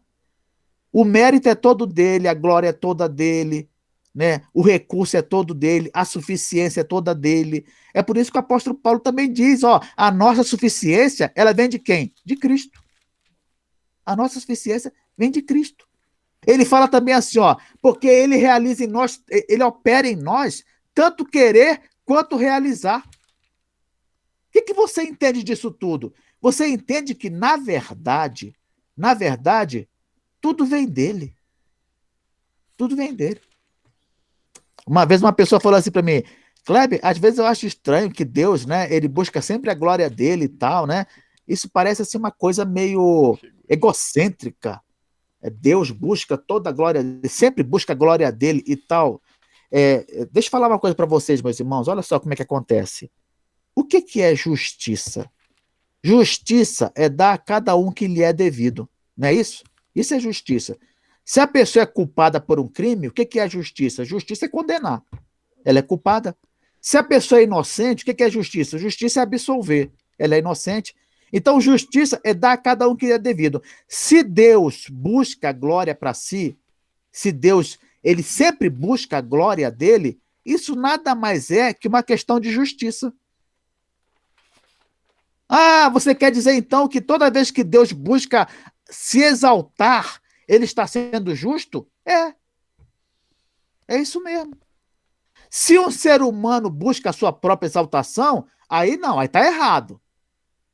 O mérito é todo dele, a glória é toda dele, né? O recurso é todo dele, a suficiência é toda dele. É por isso que o apóstolo Paulo também diz, ó, a nossa suficiência, ela vem de quem? De Cristo. A nossa suficiência vem de Cristo. Ele fala também assim, ó, porque ele realiza em nós, ele opera em nós, tanto querer quanto realizar. O que você entende disso tudo? Você entende que, na verdade, tudo vem dele. Tudo vem dele. Uma vez uma pessoa falou assim para mim, Kleber, às vezes eu acho estranho que Deus, né, ele busca sempre a glória dele e tal, né? Isso parece assim uma coisa meio egocêntrica. Deus busca toda a glória, sempre busca a glória dele e tal. Deixa eu falar uma coisa para vocês, meus irmãos. Olha só como é que acontece. O que é justiça? Justiça é dar a cada um que lhe é devido. Não é isso? Isso é justiça. Se a pessoa é culpada por um crime, o que é justiça? Justiça é condenar. Ela é culpada. Se a pessoa é inocente, o que é justiça? Justiça é absolver. Ela é inocente. Então, justiça é dar a cada um que lhe é devido. Se Deus busca a glória para si, se Deus ele sempre busca a glória dele, isso nada mais é que uma questão de justiça. Ah, você quer dizer então que toda vez que Deus busca se exaltar, ele está sendo justo? É isso mesmo. Se um ser humano busca a sua própria exaltação, aí não, aí está errado.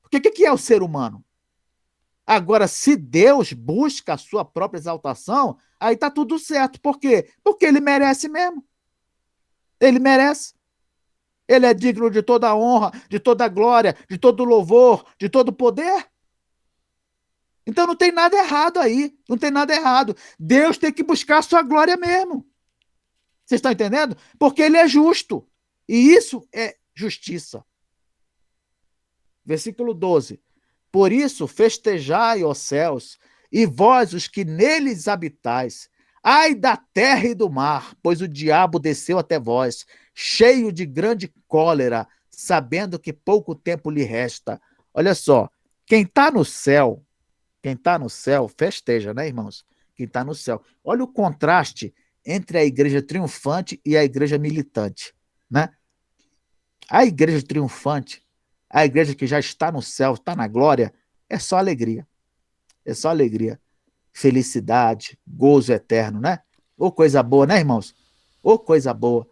Porque o que é o ser humano? Agora, se Deus busca a sua própria exaltação, aí está tudo certo. Por quê? Porque ele merece mesmo. Ele merece. Ele é digno de toda a honra, de toda a glória, de todo o louvor, de todo o poder. Então não tem nada errado aí. Não tem nada errado. Deus tem que buscar a sua glória mesmo. Vocês estão entendendo? Porque ele é justo. E isso é justiça. Versículo 12. Por isso, festejai, ó céus, e vós, os que neles habitais. Ai da terra e do mar, pois o diabo desceu até vós, cheio de grande cólera, sabendo que pouco tempo lhe resta. Olha só, quem está no céu, quem está no céu, festeja, né, irmãos? Quem está no céu. Olha o contraste entre a igreja triunfante e a igreja militante, né? A igreja triunfante, a igreja que já está no céu, está na glória, é só alegria. É só alegria. Felicidade, gozo eterno, né? Ô coisa boa, né, irmãos? Ô coisa boa.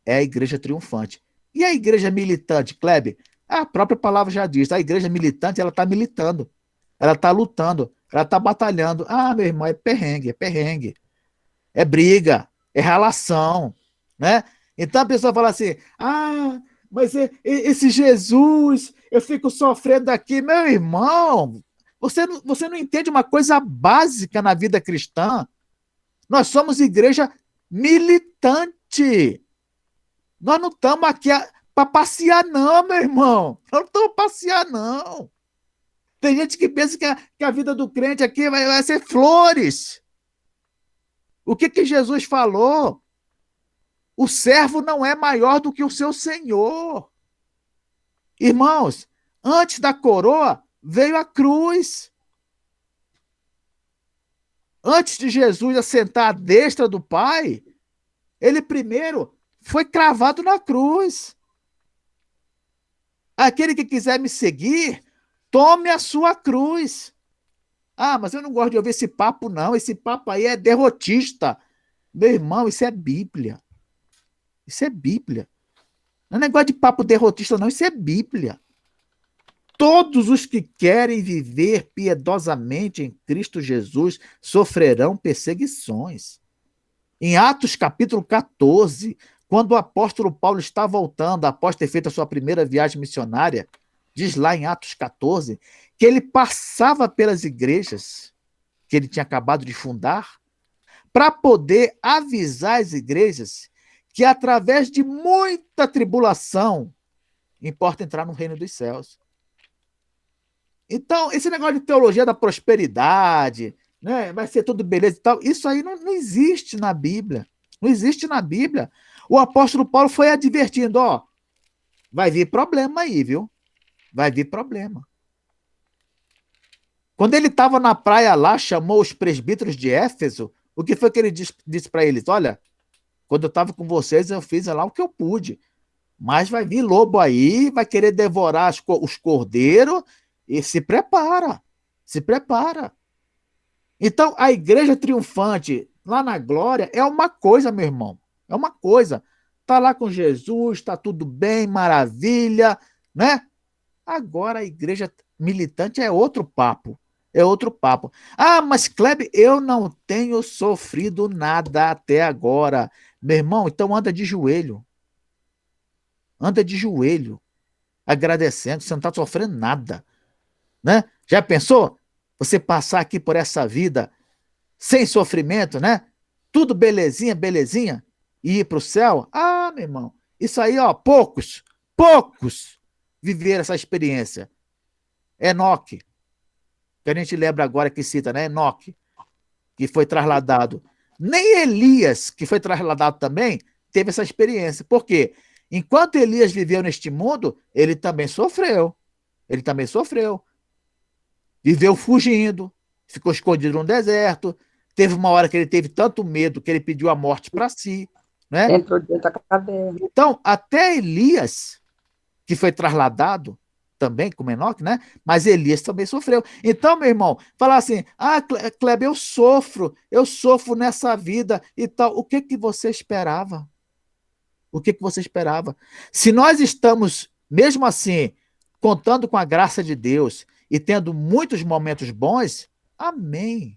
É a igreja triunfante. E a igreja militante, Kleber? A própria palavra já diz, a igreja militante, ela está militando. Ela está lutando, ela está batalhando. Ah, meu irmão, é perrengue, é perrengue. É briga, é relação, né? Então a pessoa fala assim: ah, mas esse Jesus, eu fico sofrendo aqui. Meu irmão, você não entende uma coisa básica na vida cristã. Nós somos igreja militante. Nós não estamos aqui para passear, não, meu irmão. Nós não estamos passear, não. Tem gente que pensa que a vida do crente aqui vai ser flores. O que Jesus falou? O servo não é maior do que o seu senhor. Irmãos, antes da coroa veio a cruz. Antes de Jesus assentar à destra do Pai, ele primeiro foi cravado na cruz. Aquele que quiser me seguir, tome a sua cruz. Ah, mas eu não gosto de ouvir esse papo, não. Esse papo aí é derrotista. Meu irmão, isso é Bíblia. Isso é Bíblia. Não é negócio de papo derrotista, não. Isso é Bíblia. Todos os que querem viver piedosamente em Cristo Jesus sofrerão perseguições. Em Atos capítulo 14, quando o apóstolo Paulo está voltando, após ter feito a sua primeira viagem missionária, diz lá em Atos 14, que ele passava pelas igrejas que ele tinha acabado de fundar, para poder avisar as igrejas que através de muita tribulação importa entrar no reino dos céus. Então, esse negócio de teologia da prosperidade, né, vai ser tudo beleza e tal, isso aí não existe na Bíblia. Não existe na Bíblia. O apóstolo Paulo foi advertindo, ó, vai vir problema aí, viu? Vai vir problema. Quando ele estava na praia lá, chamou os presbíteros de Éfeso, o que foi que ele disse para eles? Olha, quando eu estava com vocês, eu fiz lá o que eu pude. Mas vai vir lobo aí, vai querer devorar os cordeiros e se prepara. Se prepara. Então, a igreja triunfante lá na glória é uma coisa, meu irmão. É uma coisa. Tá lá com Jesus, tá tudo bem, maravilha, né? Agora a igreja militante é outro papo. É outro papo. Ah, mas Kleber, eu não tenho sofrido nada até agora. Meu irmão, então anda de joelho. Anda de joelho, agradecendo, você não está sofrendo nada, né? Já pensou? Você passar aqui por essa vida sem sofrimento, né? Tudo belezinha, belezinha, e ir para o céu? Ah, meu irmão, isso aí, ó, poucos viveram essa experiência. Enoque, que a gente lembra agora que cita, né? Enoque, que foi trasladado. Nem Elias, que foi trasladado também, teve essa experiência. Por quê? Enquanto Elias viveu neste mundo, ele também sofreu. Ele também sofreu. Viveu fugindo, ficou escondido no deserto. Teve uma hora que ele teve tanto medo que ele pediu a morte para si, né? Entrou dentro da caverna. Então, até Elias, que foi trasladado, também, como Enoque, né? Mas Elias também sofreu. Então, meu irmão, falar assim, Kleber, eu sofro nessa vida e tal. O que que você esperava? O que que você esperava? Se nós estamos, mesmo assim, contando com a graça de Deus e tendo muitos momentos bons, amém.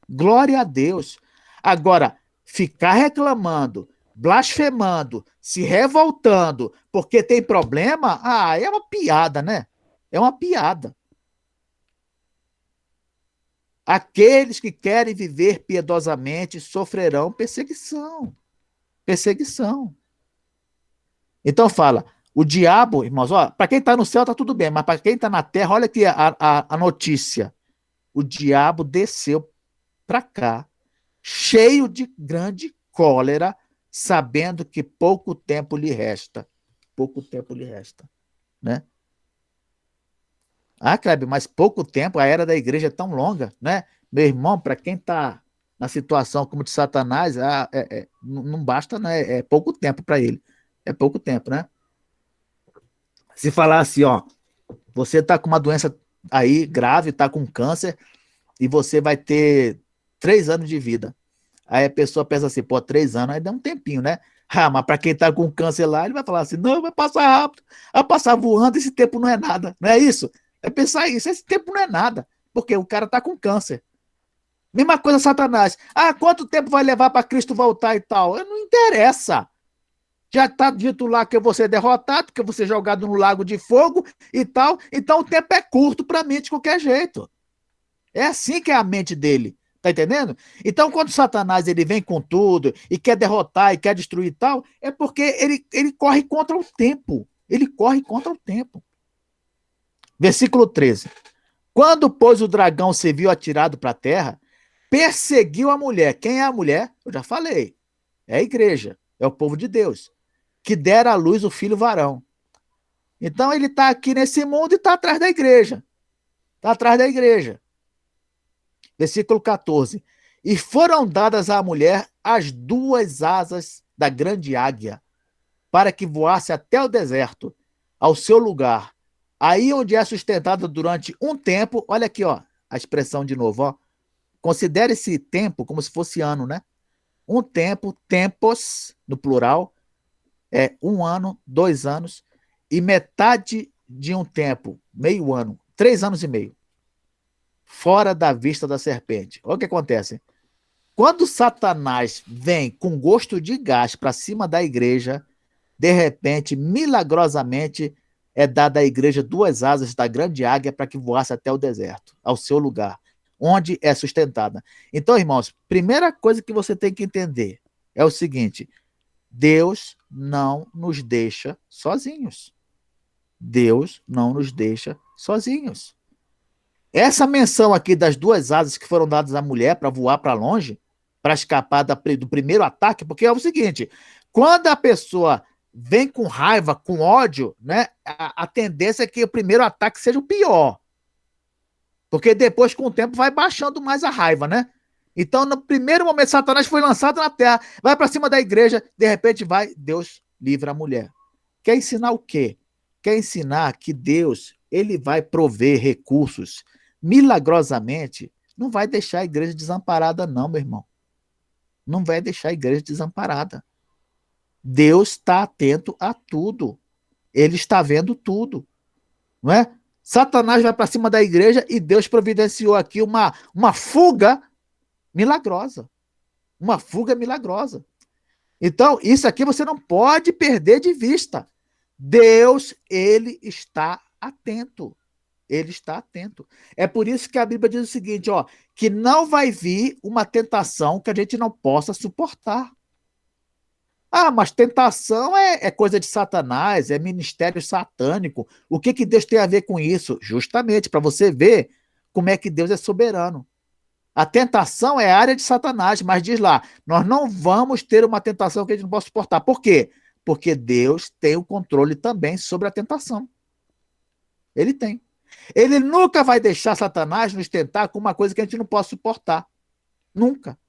Glória a Deus. Agora, ficar reclamando, blasfemando, se revoltando porque tem problema, é uma piada, né? É uma piada. Aqueles que querem viver piedosamente sofrerão perseguição. Perseguição. Então fala, o diabo, irmãos, para quem está no céu está tudo bem, mas para quem está na terra, olha aqui a notícia. O diabo desceu para cá, cheio de grande cólera, sabendo que pouco tempo lhe resta. Pouco tempo lhe resta, né? Kleber, mas pouco tempo, a era da igreja é tão longa, né? Meu irmão, para quem está na situação como de Satanás, não basta, né? É pouco tempo para ele. É pouco tempo, né? Se falar assim, você está com uma doença aí grave, está com câncer, e você vai ter 3 anos de vida. Aí a pessoa pensa assim, pô, 3 anos, aí dá um tempinho, né? Mas para quem tá com câncer lá, ele vai falar assim, não, vai passar rápido, vai passar voando, esse tempo não é nada, não é isso? É pensar isso, esse tempo não é nada, porque o cara tá com câncer. Mesma coisa Satanás. Quanto tempo vai levar para Cristo voltar e tal? Não interessa. Já está dito lá que eu vou ser derrotado, que eu vou ser jogado no lago de fogo e tal. Então o tempo é curto para mim de qualquer jeito. É assim que é a mente dele. Tá entendendo? Então, quando Satanás ele vem com tudo e quer derrotar e quer destruir e tal, é porque ele corre contra o tempo. Ele corre contra o tempo. Versículo 13. Quando, pois, o dragão se viu atirado para a terra, perseguiu a mulher. Quem é a mulher? Eu já falei. É a igreja. É o povo de Deus. Que dera à luz o filho varão. Então, ele está aqui nesse mundo e está atrás da igreja. Está atrás da igreja. Versículo 14. E foram dadas à mulher as 2 asas da grande águia, para que voasse até o deserto, ao seu lugar, aí onde é sustentada durante um tempo. Olha aqui, a expressão de novo. Considere esse tempo como se fosse ano, né? Um tempo, tempos, no plural, é 1 ano, 2 anos, e metade de um tempo, meio ano, 3 anos e meio. Fora da vista da serpente. Olha o que acontece. Quando Satanás vem com gosto de gás para cima da igreja, de repente, milagrosamente, é dada à igreja 2 asas da grande águia para que voasse até o deserto, ao seu lugar, onde é sustentada. Então, irmãos, primeira coisa que você tem que entender é o seguinte: Deus não nos deixa sozinhos. Deus não nos deixa sozinhos. Essa menção aqui das 2 asas que foram dadas à mulher para voar para longe, para escapar do primeiro ataque, porque é o seguinte, quando a pessoa vem com raiva, com ódio, né, a tendência é que o primeiro ataque seja o pior. Porque depois, com o tempo, vai baixando mais a raiva, né? Então, no primeiro momento, Satanás foi lançado na terra, vai para cima da igreja, de repente vai, Deus livra a mulher. Quer ensinar o quê? Quer ensinar que Deus, ele vai prover recursos milagrosamente, não vai deixar a igreja desamparada não, meu irmão. Não vai deixar a igreja desamparada. Deus está atento a tudo. Ele está vendo tudo, não é? Satanás vai para cima da igreja e Deus providenciou aqui uma fuga milagrosa. Uma fuga milagrosa. Então, isso aqui você não pode perder de vista. Deus, ele está atento. Ele está atento. É por isso que a Bíblia diz o seguinte, que não vai vir uma tentação que a gente não possa suportar. Mas tentação é coisa de Satanás, é ministério satânico. O que Deus tem a ver com isso? Justamente para você ver como é que Deus é soberano. A tentação é a área de Satanás, mas diz lá, nós não vamos ter uma tentação que a gente não possa suportar. Por quê? Porque Deus tem o controle também sobre a tentação. Ele tem. Ele nunca vai deixar Satanás nos tentar com uma coisa que a gente não possa suportar. Nunca.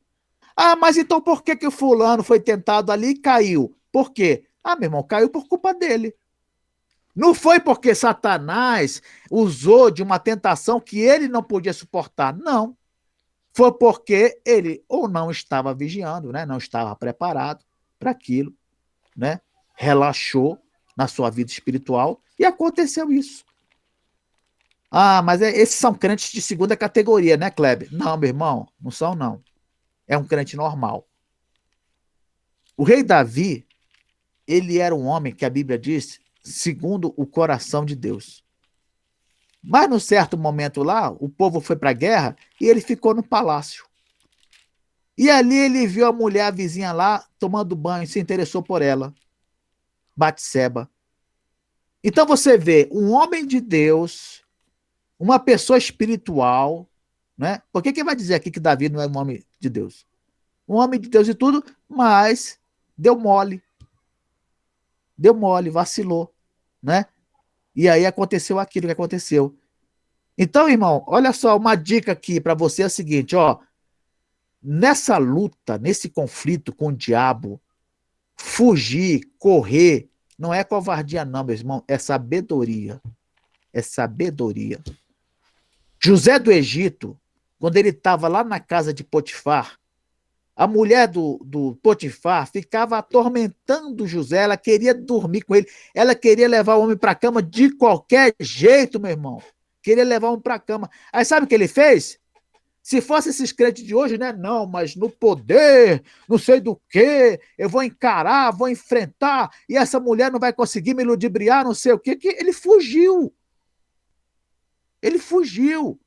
Mas então por que o fulano foi tentado ali e caiu? Por quê? Meu irmão, caiu por culpa dele. Não foi porque Satanás usou de uma tentação que ele não podia suportar. Não. Foi porque ele ou não estava vigiando, né? Não estava preparado para aquilo, né? Relaxou na sua vida espiritual e aconteceu isso. Ah, mas esses são crentes de segunda categoria, né, Kleber? Não, meu irmão, não são, não. É um crente normal. O rei Davi, ele era um homem que a Bíblia diz segundo o coração de Deus. Mas num certo momento lá, o povo foi para a guerra e ele ficou no palácio. E ali ele viu a mulher, a vizinha lá, tomando banho, se interessou por ela. Batseba. Então você vê um homem de Deus, uma pessoa espiritual, né? Por que vai dizer aqui que Davi não é um homem de Deus? Um homem de Deus e tudo, mas deu mole, vacilou, né? E aí aconteceu aquilo que aconteceu. Então, irmão, olha só, uma dica aqui para você é a seguinte, ó, nessa luta, nesse conflito com o diabo, fugir, correr, não é covardia não, meu irmão, é sabedoria. É sabedoria. José do Egito, quando ele estava lá na casa de Potifar, a mulher do Potifar ficava atormentando José, ela queria dormir com ele, ela queria levar o homem para a cama de qualquer jeito, meu irmão. Queria levar o homem para a cama. Aí sabe o que ele fez? Se fosse esses crentes de hoje, né? Não, mas no poder, não sei do que, eu vou encarar, vou enfrentar, e essa mulher não vai conseguir me ludibriar, não sei o que. Ele fugiu. Ele fugiu.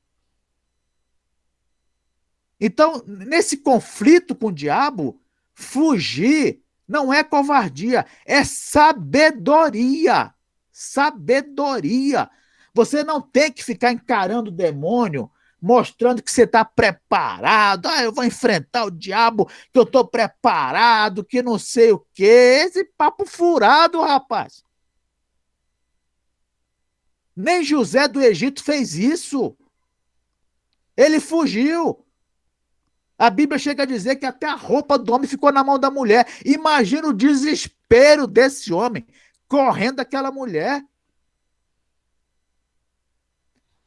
Então, nesse conflito com o diabo, fugir não é covardia, é sabedoria. Sabedoria. Você não tem que ficar encarando o demônio, mostrando que você está preparado. Ah, eu vou enfrentar o diabo, que eu estou preparado, que não sei o quê. Esse papo furado, rapaz. Nem José do Egito fez isso. Ele fugiu. A Bíblia chega a dizer que até a roupa do homem ficou na mão da mulher. Imagina o desespero desse homem correndo daquela mulher.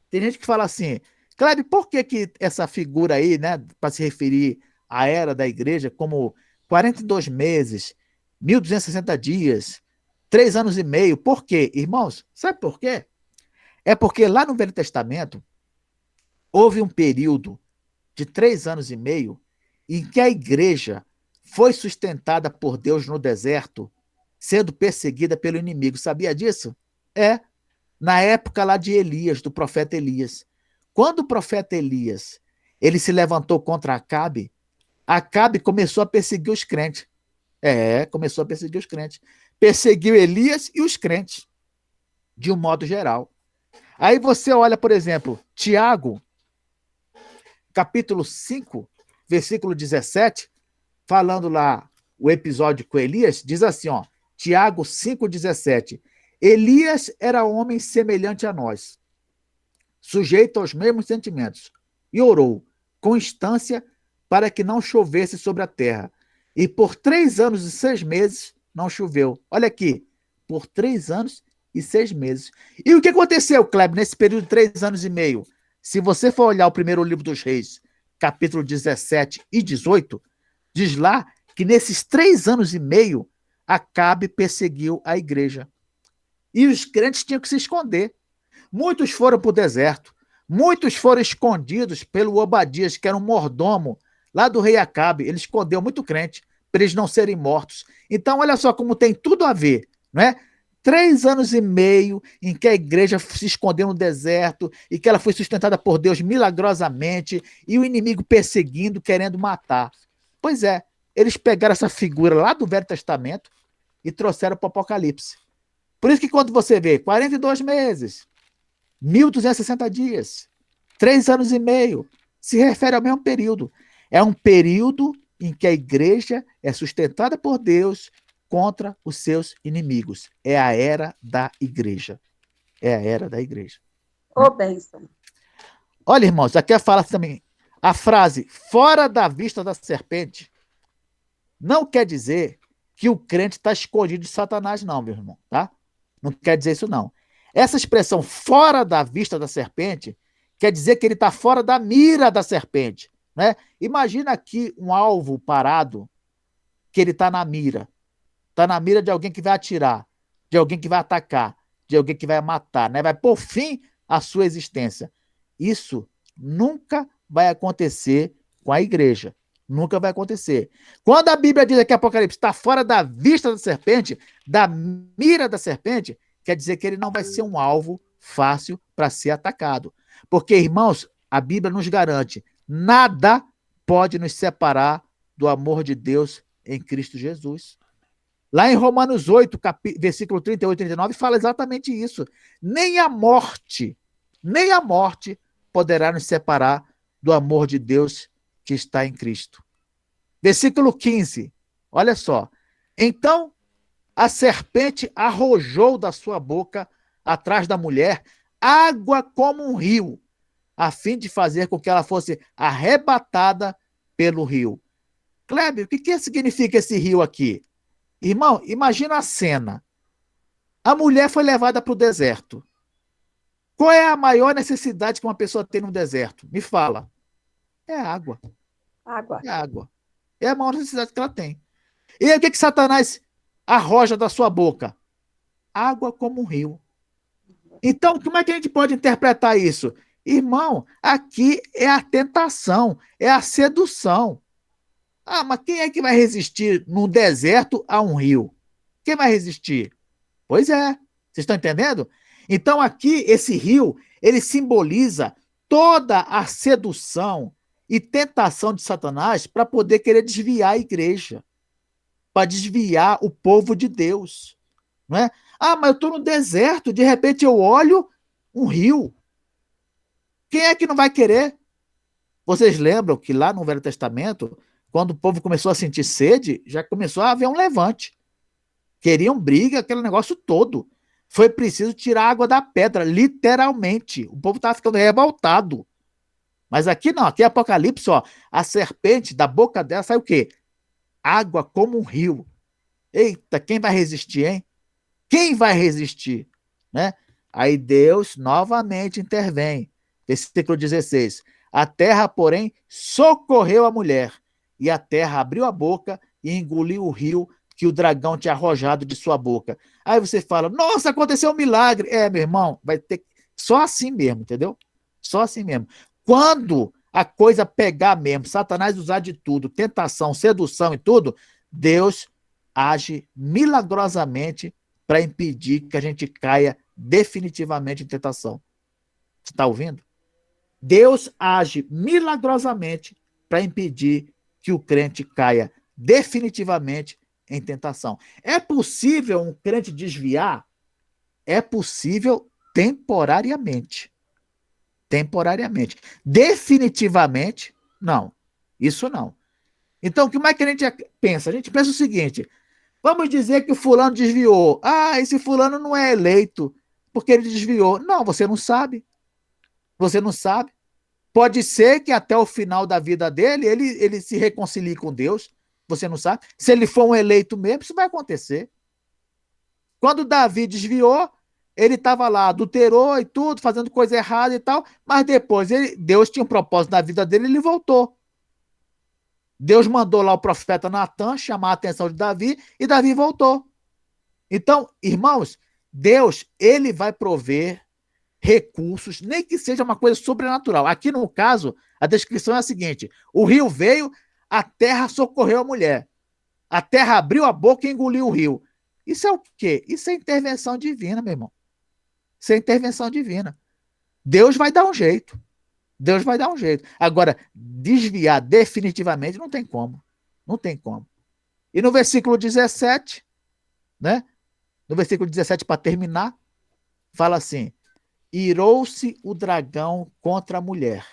Tem gente que fala assim, Kleber, por que que essa figura aí, né, para se referir à era da igreja, como 42 meses, 1.260 dias, 3 anos e meio, por quê? Irmãos, sabe por quê? É porque lá no Velho Testamento houve um período de 3 anos e meio em que a igreja foi sustentada por Deus no deserto, sendo perseguida pelo inimigo. Sabia disso? É, na época lá de Elias, do profeta Elias. Quando o profeta Elias ele se levantou contra Acabe, Acabe começou a perseguir os crentes. É, começou a perseguir os crentes. Perseguiu Elias e os crentes, de um modo geral. Aí você olha, por exemplo, Tiago, capítulo 5, versículo 17, falando lá o episódio com Elias, diz assim, ó, Tiago 5,17. Elias era homem semelhante a nós, sujeito aos mesmos sentimentos, e orou com instância para que não chovesse sobre a terra. E por 3 anos e 6 meses não choveu. Olha aqui, por 3 anos e 6 meses. E o que aconteceu, Kleber, nesse período de 3 anos e meio? Se você for olhar o primeiro livro dos Reis, capítulo 17 e 18, diz lá que nesses 3 anos e meio, Acabe perseguiu a igreja. E os crentes tinham que se esconder. Muitos foram para o deserto. Muitos foram escondidos pelo Obadias, que era um mordomo lá do rei Acabe. Ele escondeu muito crente para eles não serem mortos. Então, olha só como tem tudo a ver, não é? 3 anos e meio em que a igreja se escondeu no deserto e que ela foi sustentada por Deus milagrosamente e o inimigo perseguindo, querendo matar. Pois é, eles pegaram essa figura lá do Velho Testamento e trouxeram para o Apocalipse. Por isso que quando você vê 42 meses, 1.260 dias, 3 anos e meio, se refere ao mesmo período. É um período em que a igreja é sustentada por Deus contra os seus inimigos. É a era da igreja. É a era da igreja. Ô, bênção. Olha, irmãos, aqui fala também a frase fora da vista da serpente não quer dizer que o crente está escondido de Satanás, não, meu irmão, tá? Não quer dizer isso, não. Essa expressão fora da vista da serpente quer dizer que ele está fora da mira da serpente. Né? Imagina aqui um alvo parado que ele está na mira. Está na mira de alguém que vai atirar, de alguém que vai atacar, de alguém que vai matar, né? Vai pôr fim à sua existência. Isso nunca vai acontecer com a igreja. Nunca vai acontecer. Quando a Bíblia diz que Apocalipse está fora da vista da serpente, da mira da serpente, quer dizer que ele não vai ser um alvo fácil para ser atacado. Porque, irmãos, a Bíblia nos garante: nada pode nos separar do amor de Deus em Cristo Jesus. Lá em Romanos 8, versículo 38 e 39, fala exatamente isso. Nem a morte poderá nos separar do amor de Deus que está em Cristo. Versículo 15, olha só. Então a serpente arrojou da sua boca, atrás da mulher, água como um rio, a fim de fazer com que ela fosse arrebatada pelo rio. Kleber, o que significa esse rio aqui? Irmão, imagina a cena. A mulher foi levada para o deserto. Qual é a maior necessidade que uma pessoa tem no deserto? Me fala. É água. Água. É água. É a maior necessidade que ela tem. E aí, o que Satanás arroja da sua boca? Água como um rio. Então, como é que a gente pode interpretar isso? Irmão, aqui é a tentação, é a sedução. Ah, mas quem é que vai resistir num deserto a um rio? Quem vai resistir? Pois é, vocês estão entendendo? Então aqui, esse rio, ele simboliza toda a sedução e tentação de Satanás para poder querer desviar a igreja, para desviar o povo de Deus. Não é? Ah, mas eu estou no deserto, de repente eu olho um rio. Quem é que não vai querer? Vocês lembram que lá no Velho Testamento, quando o povo começou a sentir sede, já começou a haver um levante. Queriam briga, aquele negócio todo. Foi preciso tirar a água da pedra, literalmente. O povo estava ficando revoltado. Mas aqui não, aqui é Apocalipse, ó. A serpente, da boca dela, sai o quê? Água como um rio. Eita, quem vai resistir, hein? Quem vai resistir? Né? Aí Deus novamente intervém. Versículo 16. A terra, porém, socorreu a mulher, e a terra abriu a boca e engoliu o rio que o dragão tinha arrojado de sua boca. Aí você fala, nossa, aconteceu um milagre. É, meu irmão, vai ter só assim mesmo, entendeu? Só assim mesmo. Quando a coisa pegar mesmo, Satanás usar de tudo, tentação, sedução e tudo, Deus age milagrosamente para impedir que a gente caia definitivamente em tentação. Você está ouvindo? Deus age milagrosamente para impedir que o crente caia definitivamente em tentação. É possível um crente desviar? É possível temporariamente. Temporariamente. Definitivamente, não. Isso não. Então, como é que a gente pensa? A gente pensa o seguinte: vamos dizer que o fulano desviou. Ah, esse fulano não é eleito porque ele desviou. Não, você não sabe. Você não sabe. Pode ser que até o final da vida dele ele se reconcilie com Deus. Você não sabe. Se ele for um eleito mesmo, isso vai acontecer. Quando Davi desviou, ele estava lá, adulterou e tudo, fazendo coisa errada e tal, mas depois Deus tinha um propósito na vida dele e ele voltou. Deus mandou lá o profeta Natan chamar a atenção de Davi e Davi voltou. Então, irmãos, Deus, ele vai prover recursos, nem que seja uma coisa sobrenatural. Aqui no caso, a descrição é a seguinte: o rio veio, a terra socorreu a mulher. A terra abriu a boca e engoliu o rio. Isso é o quê? Isso é intervenção divina, meu irmão. Isso é intervenção divina. Deus vai dar um jeito. Deus vai dar um jeito. Agora, desviar definitivamente não tem como. Não tem como. E no versículo 17, né? No versículo 17, para terminar, fala assim: irou-se o dragão contra a mulher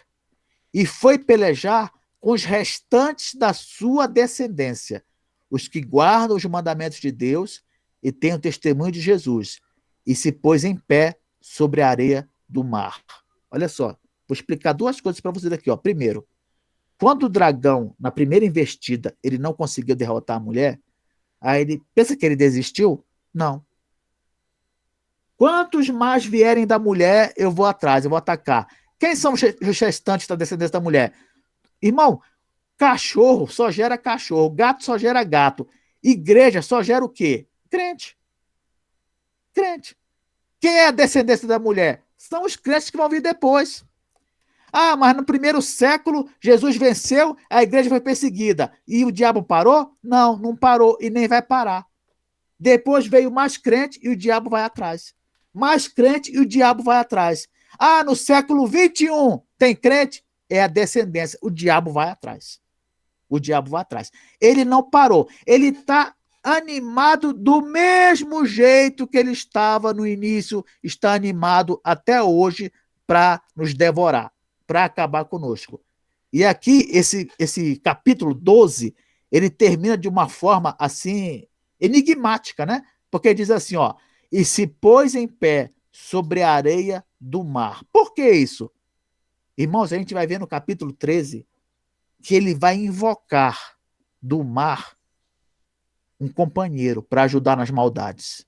e foi pelejar com os restantes da sua descendência, os que guardam os mandamentos de Deus e têm o testemunho de Jesus, e se pôs em pé sobre a areia do mar. Olha só, vou explicar duas coisas para vocês aqui. Ó. Primeiro, quando o dragão, na primeira investida, ele não conseguiu derrotar a mulher, aí ele pensa que ele desistiu? Não. Quantos mais vierem da mulher, eu vou atrás, eu vou atacar. Quem são os restantes da descendência da mulher? Irmão, cachorro só gera cachorro, gato só gera gato. Igreja só gera o quê? Crente. Crente. Quem é a descendência da mulher? São os crentes que vão vir depois. Ah, mas no primeiro século Jesus venceu, a igreja foi perseguida. E o diabo parou? Não, não parou e nem vai parar. Depois veio mais crente e o diabo vai atrás. Mais crente e o diabo vai atrás. Ah, no século XXI tem crente? É a descendência. O diabo vai atrás. O diabo vai atrás. Ele não parou. Ele está animado do mesmo jeito que ele estava no início, está animado até hoje para nos devorar, para acabar conosco. E aqui, esse capítulo 12, ele termina de uma forma assim, enigmática, né? Porque diz assim, ó, e se pôs em pé sobre a areia do mar. Por que isso? Irmãos, a gente vai ver no capítulo 13 que ele vai invocar do mar um companheiro para ajudar nas maldades.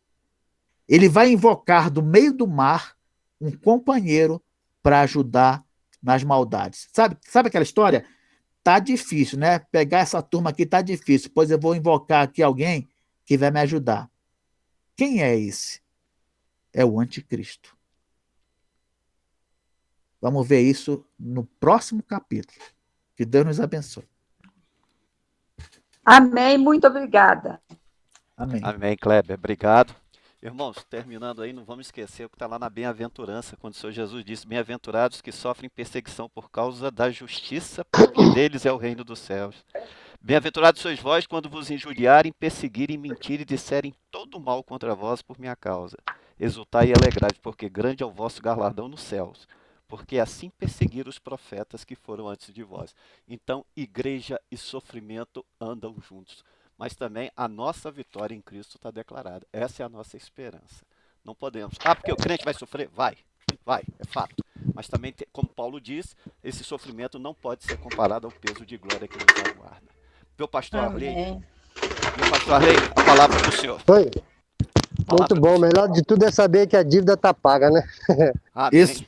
Ele vai invocar do meio do mar um companheiro para ajudar nas maldades. Sabe aquela história? Tá difícil, né? Pegar essa turma aqui tá difícil, pois eu vou invocar aqui alguém que vai me ajudar. Quem é esse? É o anticristo. Vamos ver isso no próximo capítulo. Que Deus nos abençoe. Amém, muito obrigada. Amém. Amém, Kleber, obrigado. Irmãos, terminando aí, não vamos esquecer o que está lá na bem-aventurança, quando o Senhor Jesus disse, bem-aventurados que sofrem perseguição por causa da justiça, porque deles é o reino dos céus. Bem-aventurados sois vós quando vos injuriarem, perseguirem, mentirem e disserem todo mal contra vós por minha causa. Exultai e alegrai-vos, porque grande é o vosso galardão nos céus, porque assim perseguiram os profetas que foram antes de vós. Então, igreja e sofrimento andam juntos. Mas também a nossa vitória em Cristo está declarada. Essa é a nossa esperança. Não podemos. Ah, porque o crente vai sofrer? Vai, é fato. Mas também, como Paulo diz, esse sofrimento não pode ser comparado ao peso de glória que nos aguarda. Meu pastor Arley, a palavra do senhor. Oi. Muito bom. Melhor de tudo é saber que a dívida está paga, né? Isso.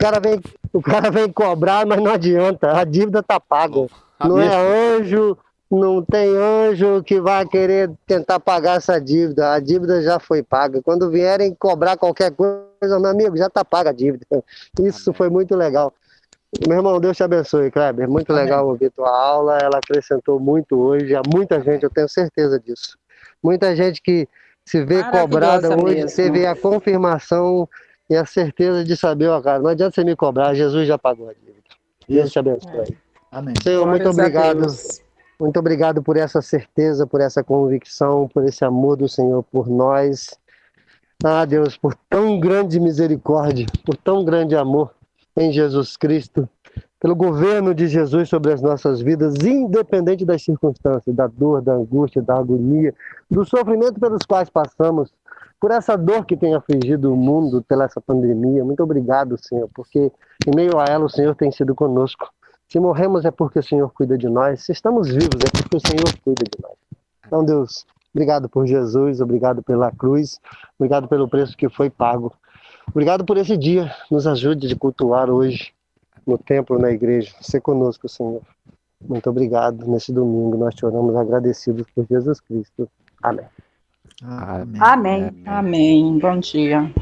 O cara vem cobrar, mas não adianta. A dívida está paga. Não é anjo. Não tem anjo que vai querer tentar pagar essa dívida. A dívida já foi paga. Quando vierem cobrar qualquer coisa, meu amigo, já está paga a dívida. Isso foi muito legal. Meu irmão, Deus te abençoe, Kleber. Muito legal ouvir tua aula. Ela acrescentou muito hoje. Há muita gente, eu tenho certeza disso. Muita gente que se vê cobrada hoje, teve a confirmação e a certeza de saber, ó, cara, não adianta você me cobrar, Jesus já pagou a dívida. Deus te abençoe. Amém. Senhor, muito obrigado. Muito obrigado por essa certeza, por essa convicção, por esse amor do Senhor por nós. Ah, Deus, por tão grande misericórdia, por tão grande amor em Jesus Cristo, pelo governo de Jesus sobre as nossas vidas, independente das circunstâncias, da dor, da angústia, da agonia, do sofrimento pelos quais passamos, por essa dor que tem afligido o mundo pela essa pandemia. Muito obrigado, Senhor, porque em meio a ela o Senhor tem sido conosco. Se morremos é porque o Senhor cuida de nós. Se estamos vivos é porque o Senhor cuida de nós. Então, Deus, obrigado por Jesus, obrigado pela cruz, obrigado pelo preço que foi pago. Obrigado por esse dia. Nos ajude de cultuar hoje no templo, na igreja. Ser conosco, Senhor. Muito obrigado. Nesse domingo nós te oramos agradecidos por Jesus Cristo. Amém. Amém. Amém. Bom dia.